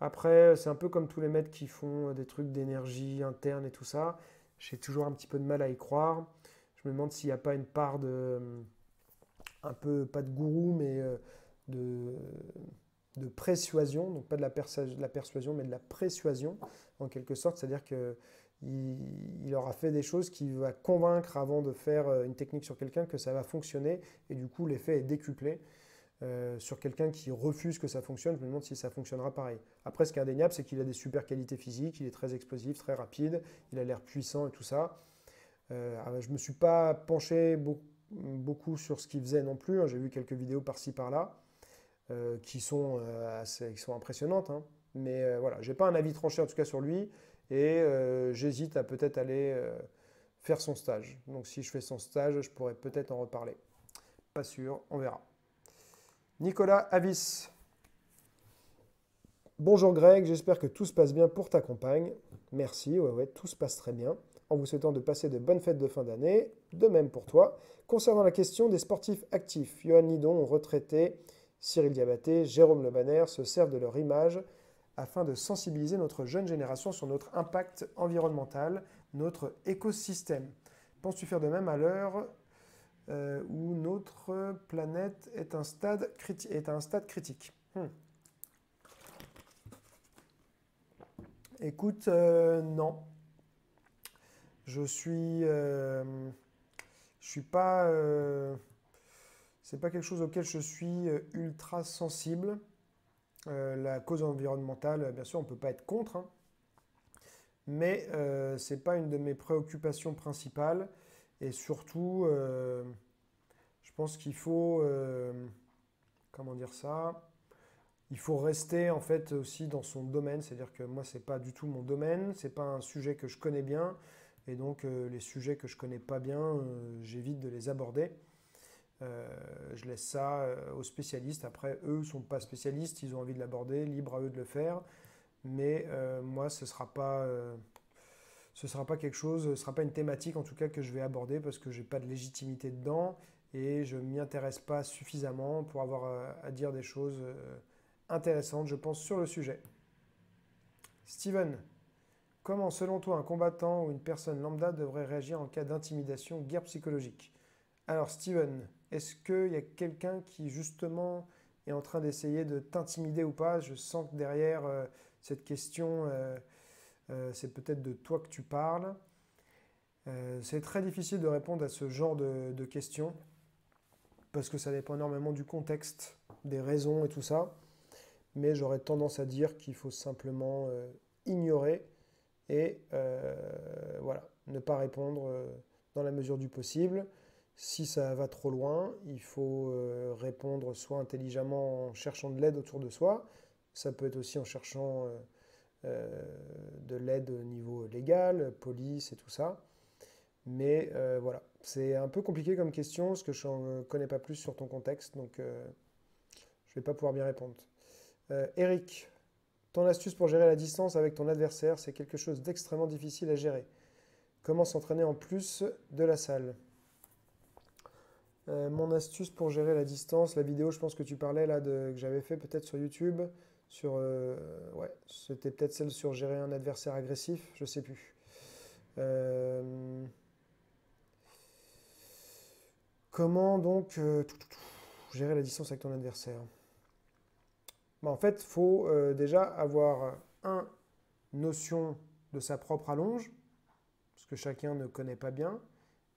Speaker 1: Après, c'est un peu comme tous les mecs qui font des trucs d'énergie interne et tout ça. J'ai toujours un petit peu de mal à y croire. Je me demande s'il n'y a pas une part de, un peu, pas de gourou, mais de, de persuasion, donc pas de la persuasion, mais de la persuasion, en quelque sorte. C'est-à-dire qu'il aura fait des choses qui va convaincre avant de faire une technique sur quelqu'un que ça va fonctionner, et du coup, l'effet est décuplé. Sur quelqu'un qui refuse que ça fonctionne, je me demande si ça fonctionnera pareil. Après, ce qui est indéniable, c'est qu'il a des super qualités physiques, il est très explosif, très rapide, il a l'air puissant et tout ça. Je ne me suis pas penché beaucoup sur ce qu'il faisait non plus, hein. J'ai vu quelques vidéos par-ci par-là qui sont impressionnantes, hein. Mais voilà, j'ai pas un avis tranché en tout cas sur lui et j'hésite à peut-être aller faire son stage. Donc si je fais son stage, je pourrais peut-être en reparler. Pas sûr, on verra. Nicolas Avis. Bonjour Greg, j'espère que tout se passe bien pour ta compagne. Merci, ouais, tout se passe très bien. En vous souhaitant de passer de bonnes fêtes de fin d'année, de même pour toi. Concernant la question des sportifs actifs, Johan Lidon, retraité, Cyril Diabaté, Jérôme Le Banner se servent de leur image afin de sensibiliser notre jeune génération sur notre impact environnemental, notre écosystème. Penses-tu faire de même à l'heure où notre planète est à un stade critique? Écoute, non. Je suis pas. C'est pas quelque chose auquel je suis ultra sensible. La cause environnementale, bien sûr, on ne peut pas être contre, hein, mais c'est pas une de mes préoccupations principales. Et surtout, je pense qu'il faut, comment dire ça? Il faut rester en fait aussi dans son domaine, c'est-à-dire que moi c'est pas du tout mon domaine, c'est pas un sujet que je connais bien, et donc les sujets que je connais pas bien, j'évite de les aborder. Je laisse ça aux spécialistes. Après, eux ne sont pas spécialistes, ils ont envie de l'aborder, libre à eux de le faire. Mais moi, ce sera pas quelque chose, ce sera pas une thématique en tout cas que je vais aborder parce que j'ai pas de légitimité dedans et je m'y intéresse pas suffisamment pour avoir à dire des choses intéressantes, je pense, sur le sujet. Steven, comment selon toi un combattant ou une personne lambda devrait réagir en cas d'intimidation, guerre psychologique? Alors Steven, est-ce qu'il y a quelqu'un qui justement est en train d'essayer de t'intimider ou pas? Je sens que derrière cette question, c'est peut-être de toi que tu parles. C'est très difficile de répondre à ce genre de questions parce que ça dépend énormément du contexte, des raisons et tout ça. Mais j'aurais tendance à dire qu'il faut simplement ignorer et voilà, ne pas répondre dans la mesure du possible. Si ça va trop loin, il faut répondre soit intelligemment en cherchant de l'aide autour de soi, ça peut être aussi en cherchant de l'aide au niveau légal, police et tout ça. Mais voilà, c'est un peu compliqué comme question parce que je ne connais pas plus sur ton contexte, donc je ne vais pas pouvoir bien répondre. Eric, ton astuce pour gérer la distance avec ton adversaire, c'est quelque chose d'extrêmement difficile à gérer. Comment s'entraîner en plus de la salle? Mon astuce pour gérer la distance, la vidéo, je pense que tu parlais là que j'avais fait peut-être sur YouTube, ouais, c'était peut-être celle sur gérer un adversaire agressif, je sais plus. Comment donc gérer la distance avec ton adversaire? Bah, en fait, il faut déjà avoir notion de sa propre allonge, parce que chacun ne connaît pas bien,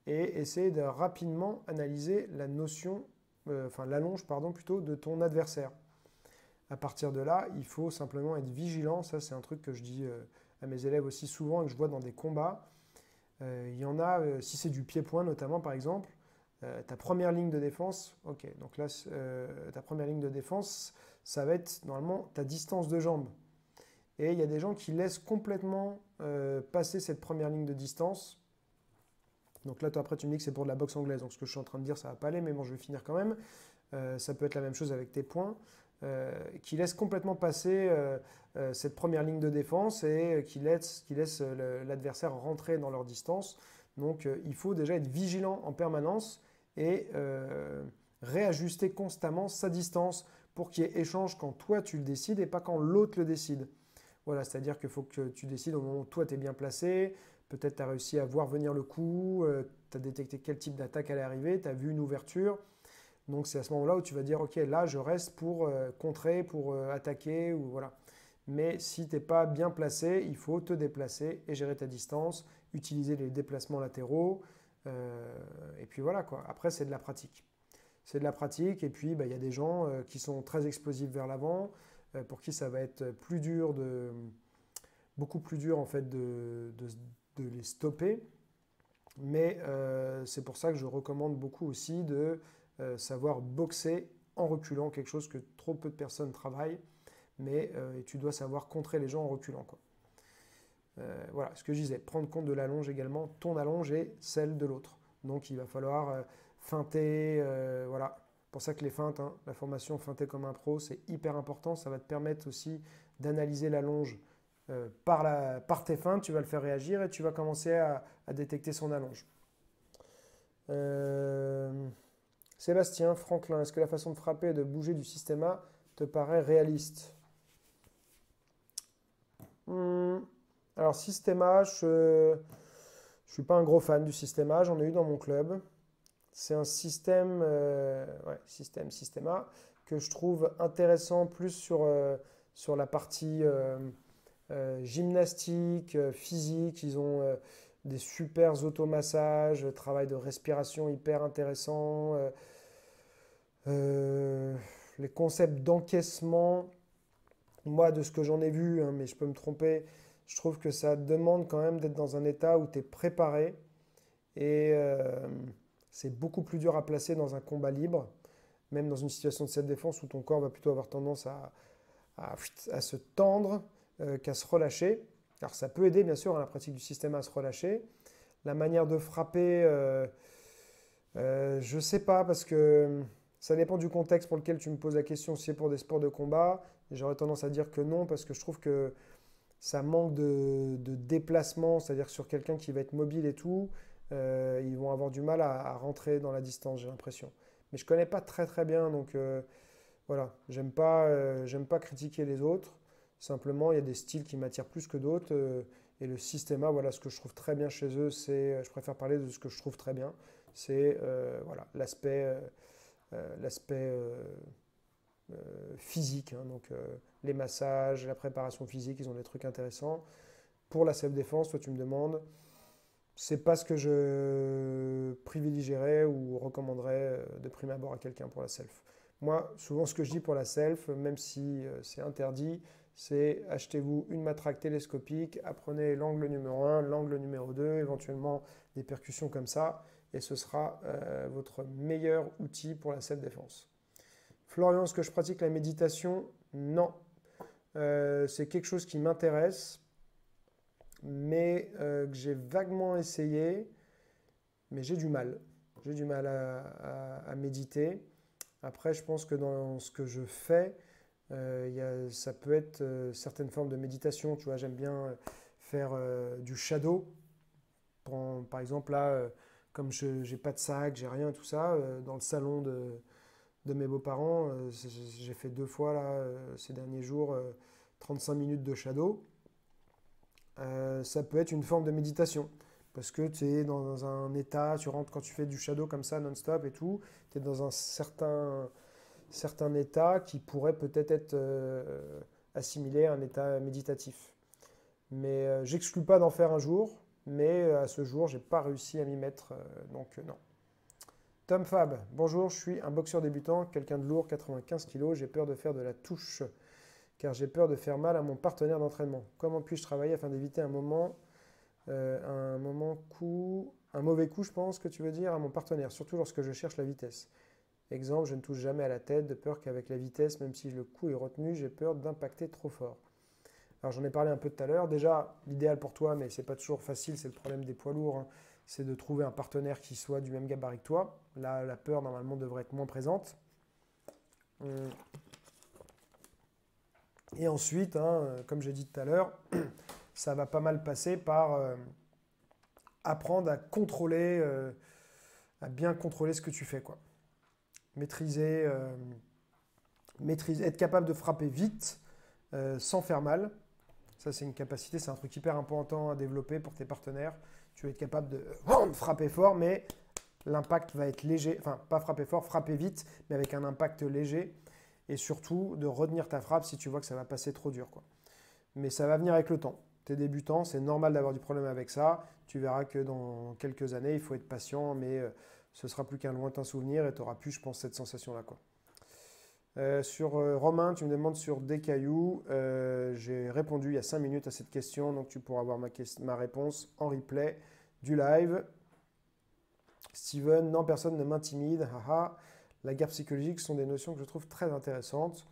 Speaker 1: et essayer de rapidement analyser la notion, enfin l'allonge pardon plutôt de ton adversaire. À partir de là, il faut simplement être vigilant. Ça, c'est un truc que je dis à mes élèves aussi souvent et que je vois dans des combats. Il y en a, si c'est du pied-point notamment par exemple, ta première ligne de défense, ok, donc là, ta première ligne de défense, ça va être normalement ta distance de jambe. Et il y a des gens qui laissent complètement passer cette première ligne de distance. Donc là, toi, après, tu me dis que c'est pour de la boxe anglaise. Donc ce que je suis en train de dire, ça va pas aller, mais bon, je vais finir quand même. Ça peut être la même chose avec tes points. Qui laissent complètement passer cette première ligne de défense et qui laissent l'adversaire rentrer dans leur distance. Donc il faut déjà être vigilant en permanence et réajuster constamment sa distance pour qu'il y ait échange quand toi tu le décides et pas quand l'autre le décide. Voilà, c'est-à-dire qu'il faut que tu décides au moment où toi tu es bien placé, peut-être tu as réussi à voir venir le coup, tu as détecté quel type d'attaque allait arriver, tu as vu une ouverture. Donc c'est à ce moment-là où tu vas dire, ok, là je reste pour contrer, pour attaquer, ou voilà. Mais si tu n'es pas bien placé, il faut te déplacer et gérer ta distance, utiliser les déplacements latéraux, et puis voilà quoi. Après c'est de la pratique. C'est de la pratique, et puis bah, y a des gens qui sont très explosifs vers l'avant, pour qui ça va être plus dur beaucoup plus dur en fait de les stopper. Mais c'est pour ça que je recommande beaucoup aussi de savoir boxer en reculant, quelque chose que trop peu de personnes travaillent, mais tu dois savoir contrer les gens en reculant, quoi. Voilà, ce que je disais, prendre compte de l'allonge également, ton allonge et celle de l'autre. Donc il va falloir feinter, voilà. C'est pour ça que les feintes, hein, la formation feinter comme un pro, c'est hyper important. Ça va te permettre aussi d'analyser l'allonge par tes feintes. Tu vas le faire réagir et tu vas commencer à détecter son allonge. Sébastien, Franklin, est-ce que la façon de frapper et de bouger du système A te paraît réaliste? Alors, système A, je ne suis pas un gros fan du système A, j'en ai eu dans mon club. C'est un système, ouais, système A, que je trouve intéressant plus sur la partie gymnastique, physique. Ils ont des super automassages, travail de respiration hyper intéressant. Les concepts d'encaissement, moi, de ce que j'en ai vu, hein, mais je peux me tromper, je trouve que ça demande quand même d'être dans un état où tu es préparé et c'est beaucoup plus dur à placer dans un combat libre, même dans une situation de self-défense où ton corps va plutôt avoir tendance à se tendre qu'à se relâcher. Alors ça peut aider bien sûr à la pratique du système à se relâcher. La manière de frapper, je ne sais pas parce que ça dépend du contexte pour lequel tu me poses la question. Si c'est pour des sports de combat, j'aurais tendance à dire que non parce que je trouve que ça manque de déplacement, c'est-à-dire sur quelqu'un qui va être mobile et tout, ils vont avoir du mal à rentrer dans la distance, j'ai l'impression. Mais je ne connais pas très très bien, donc voilà, j'aime pas critiquer les autres. Simplement, il y a des styles qui m'attirent plus que d'autres. Et le système A, voilà, ce que je trouve très bien chez eux, je préfère parler de ce que je trouve très bien, c'est voilà, l'aspect physique, hein, donc les massages, la préparation physique, ils ont des trucs intéressants. Pour la self-défense, toi tu me demandes, c'est pas ce que je privilégierais ou recommanderais de prime abord à quelqu'un pour la self. Moi, souvent ce que je dis pour la self, même si c'est interdit, c'est achetez-vous une matraque télescopique, apprenez l'angle numéro 1, l'angle numéro 2, éventuellement des percussions comme ça, et ce sera votre meilleur outil pour la self-défense. Florian, est-ce que je pratique la méditation? Non. C'est quelque chose qui m'intéresse, mais que j'ai vaguement essayé, mais j'ai du mal. J'ai du mal à méditer. Après, je pense que dans ce que je fais, ça peut être certaines formes de méditation. Tu vois, j'aime bien faire du shadow. Par exemple, là, comme je n'ai pas de sac, j'ai rien, tout ça, dans le salon de mes beaux-parents, j'ai fait 2 fois là, ces derniers jours 35 minutes de shadow. Ça peut être une forme de méditation. Parce que tu es dans un état, tu rentres quand tu fais du shadow comme ça non-stop et tout, tu es dans un certain état qui pourrait peut-être être, assimilé à un état méditatif. Mais j'exclus pas d'en faire un jour, mais à ce jour, j'ai pas réussi à m'y mettre, donc non. Tom Fab, bonjour, je suis un boxeur débutant, quelqu'un de lourd, 95 kilos, j'ai peur de faire de la touche, car j'ai peur de faire mal à mon partenaire d'entraînement. Comment puis-je travailler afin d'éviter un mauvais coup, je pense que tu veux dire, à mon partenaire, surtout lorsque je cherche la vitesse. Exemple, je ne touche jamais à la tête, de peur qu'avec la vitesse, même si le coup est retenu, j'ai peur d'impacter trop fort. Alors j'en ai parlé un peu tout à l'heure. Déjà, l'idéal pour toi, mais c'est pas toujours facile, c'est le problème des poids lourds, hein, c'est de trouver un partenaire qui soit du même gabarit que toi. Là, la peur, normalement, devrait être moins présente. Et ensuite, hein, comme j'ai dit tout à l'heure, ça va pas mal passer par apprendre à contrôler, à bien contrôler ce que tu fais, quoi. Maîtriser, être capable de frapper vite, sans faire mal. Ça, c'est une capacité, c'est un truc hyper important à développer pour tes partenaires. Tu vas être capable de frapper fort, mais l'impact va être léger. Enfin, pas frapper fort, frapper vite, mais avec un impact léger. Et surtout, de retenir ta frappe si tu vois que ça va passer trop dur, quoi. Mais ça va venir avec le temps. Tu es débutant, c'est normal d'avoir du problème avec ça. Tu verras que dans quelques années, il faut être patient, mais ce sera plus qu'un lointain souvenir et tu n'auras plus, je pense, cette sensation-là, quoi. Romain, tu me demandes sur des cailloux. J'ai répondu il y a 5 minutes à cette question, donc tu pourras avoir ma réponse en replay du live. Steven, non, personne ne m'intimide. Haha. La guerre psychologique sont des notions que je trouve très intéressantes.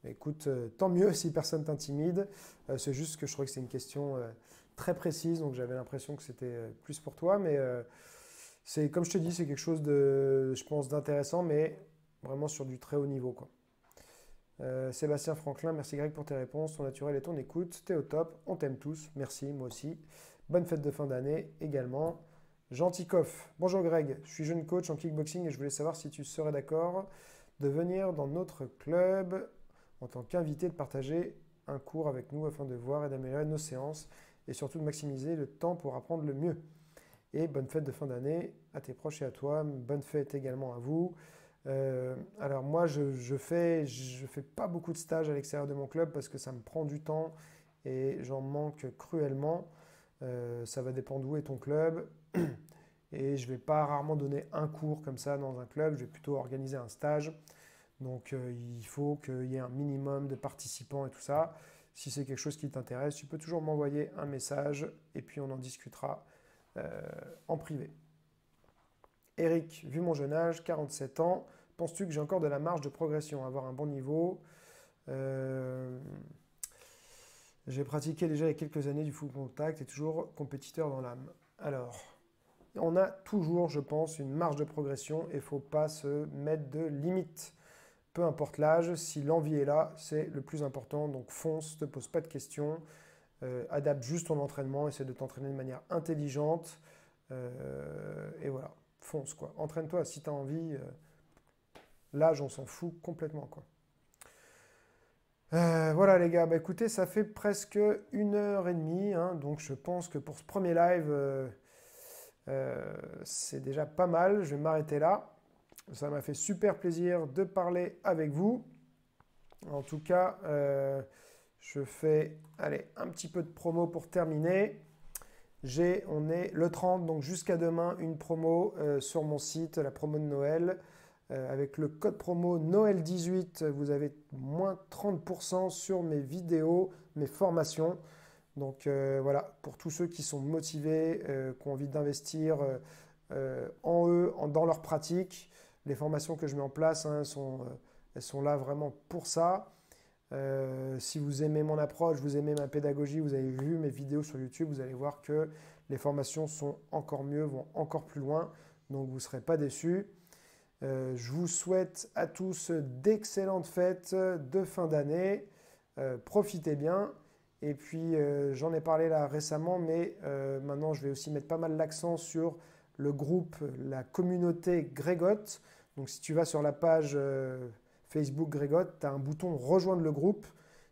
Speaker 1: Écoute, tant mieux si personne t'intimide. C'est juste que je trouvais que c'est une question très précise, donc j'avais l'impression que c'était plus pour toi. Mais c'est, comme je te dis, c'est quelque chose de, je pense, d'intéressant, mais vraiment sur du très haut niveau, quoi. Sébastien Franklin, merci Greg pour tes réponses, ton naturel et ton écoute. T'es au top, on t'aime tous. Merci, moi aussi. Bonne fête de fin d'année également. Gentikoff, bonjour Greg, je suis jeune coach en kickboxing et je voulais savoir si tu serais d'accord de venir dans notre club en tant qu'invité, de partager un cours avec nous afin de voir et d'améliorer nos séances et surtout de maximiser le temps pour apprendre le mieux. Et bonne fête de fin d'année à tes proches et à toi. Bonne fête également à vous. Alors moi, je fais pas beaucoup de stages à l'extérieur de mon club parce que ça me prend du temps et j'en manque cruellement. Ça va dépendre d'où est ton club. Et je ne vais pas rarement donner un cours comme ça dans un club. Je vais plutôt organiser un stage. Donc il faut qu'il y ait un minimum de participants et tout ça. Si c'est quelque chose qui t'intéresse, tu peux toujours m'envoyer un message et puis on en discutera en privé. Eric, vu mon jeune âge, 47 ans, penses-tu que j'ai encore de la marge de progression, avoir un bon niveau? J'ai pratiqué déjà il y a quelques années du full contact et toujours compétiteur dans l'âme. Alors, on a toujours, je pense, une marge de progression et il ne faut pas se mettre de limites. Peu importe l'âge, si l'envie est là, c'est le plus important. Donc fonce, ne te pose pas de questions, adapte juste ton entraînement, essaie de t'entraîner de manière intelligente. Et voilà, fonce quoi. Entraîne-toi si tu as envie. L'âge, on s'en fout complètement quoi. Voilà les gars, bah, écoutez, ça fait presque 1h30, hein, donc je pense que pour ce premier live, c'est déjà pas mal. Je vais m'arrêter là. Ça m'a fait super plaisir de parler avec vous. En tout cas, je fais un petit peu de promo pour terminer. On est le 30, donc jusqu'à demain, une promo sur mon site, la promo de Noël. Avec le code promo Noël18, vous avez moins 30% sur mes vidéos, mes formations. Donc voilà, pour tous ceux qui sont motivés, qui ont envie d'investir en eux, dans leur pratique, les formations que je mets en place, hein, elles sont là vraiment pour ça. Si vous aimez mon approche, vous aimez ma pédagogie, vous avez vu mes vidéos sur YouTube, vous allez voir que les formations sont encore mieux, vont encore plus loin. Donc vous ne serez pas déçus. Je vous souhaite à tous d'excellentes fêtes de fin d'année. Profitez bien. Et puis j'en ai parlé là récemment, mais maintenant je vais aussi mettre pas mal l'accent sur le groupe, la communauté Grégotte. Donc si tu vas sur la page Facebook Grégotte, tu as un bouton rejoindre le groupe.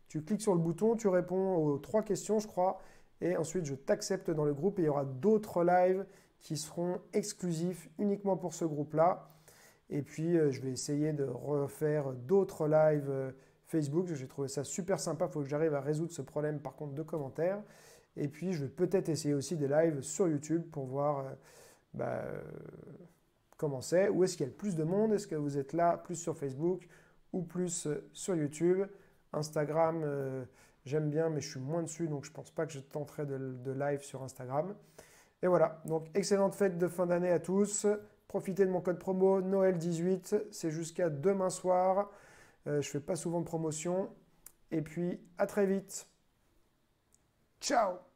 Speaker 1: Tu cliques sur le bouton, tu réponds aux 3 questions, je crois, et ensuite je t'accepte dans le groupe et il y aura d'autres lives qui seront exclusifs uniquement pour ce groupe-là. Et puis je vais essayer de refaire d'autres lives Facebook. J'ai trouvé ça super sympa, il faut que j'arrive à résoudre ce problème par contre de commentaires. Et puis je vais peut-être essayer aussi des lives sur YouTube pour voir comment c'est, où est-ce qu'il y a le plus de monde, est-ce que vous êtes là plus sur Facebook ou plus sur YouTube. Instagram, j'aime bien, mais je suis moins dessus, donc je ne pense pas que je tenterai de live sur Instagram. Et voilà, donc excellente fête de fin d'année à tous. Profitez de mon code promo Noël18, c'est jusqu'à demain soir. Je ne fais pas souvent de promotion. Et puis, à très vite. Ciao!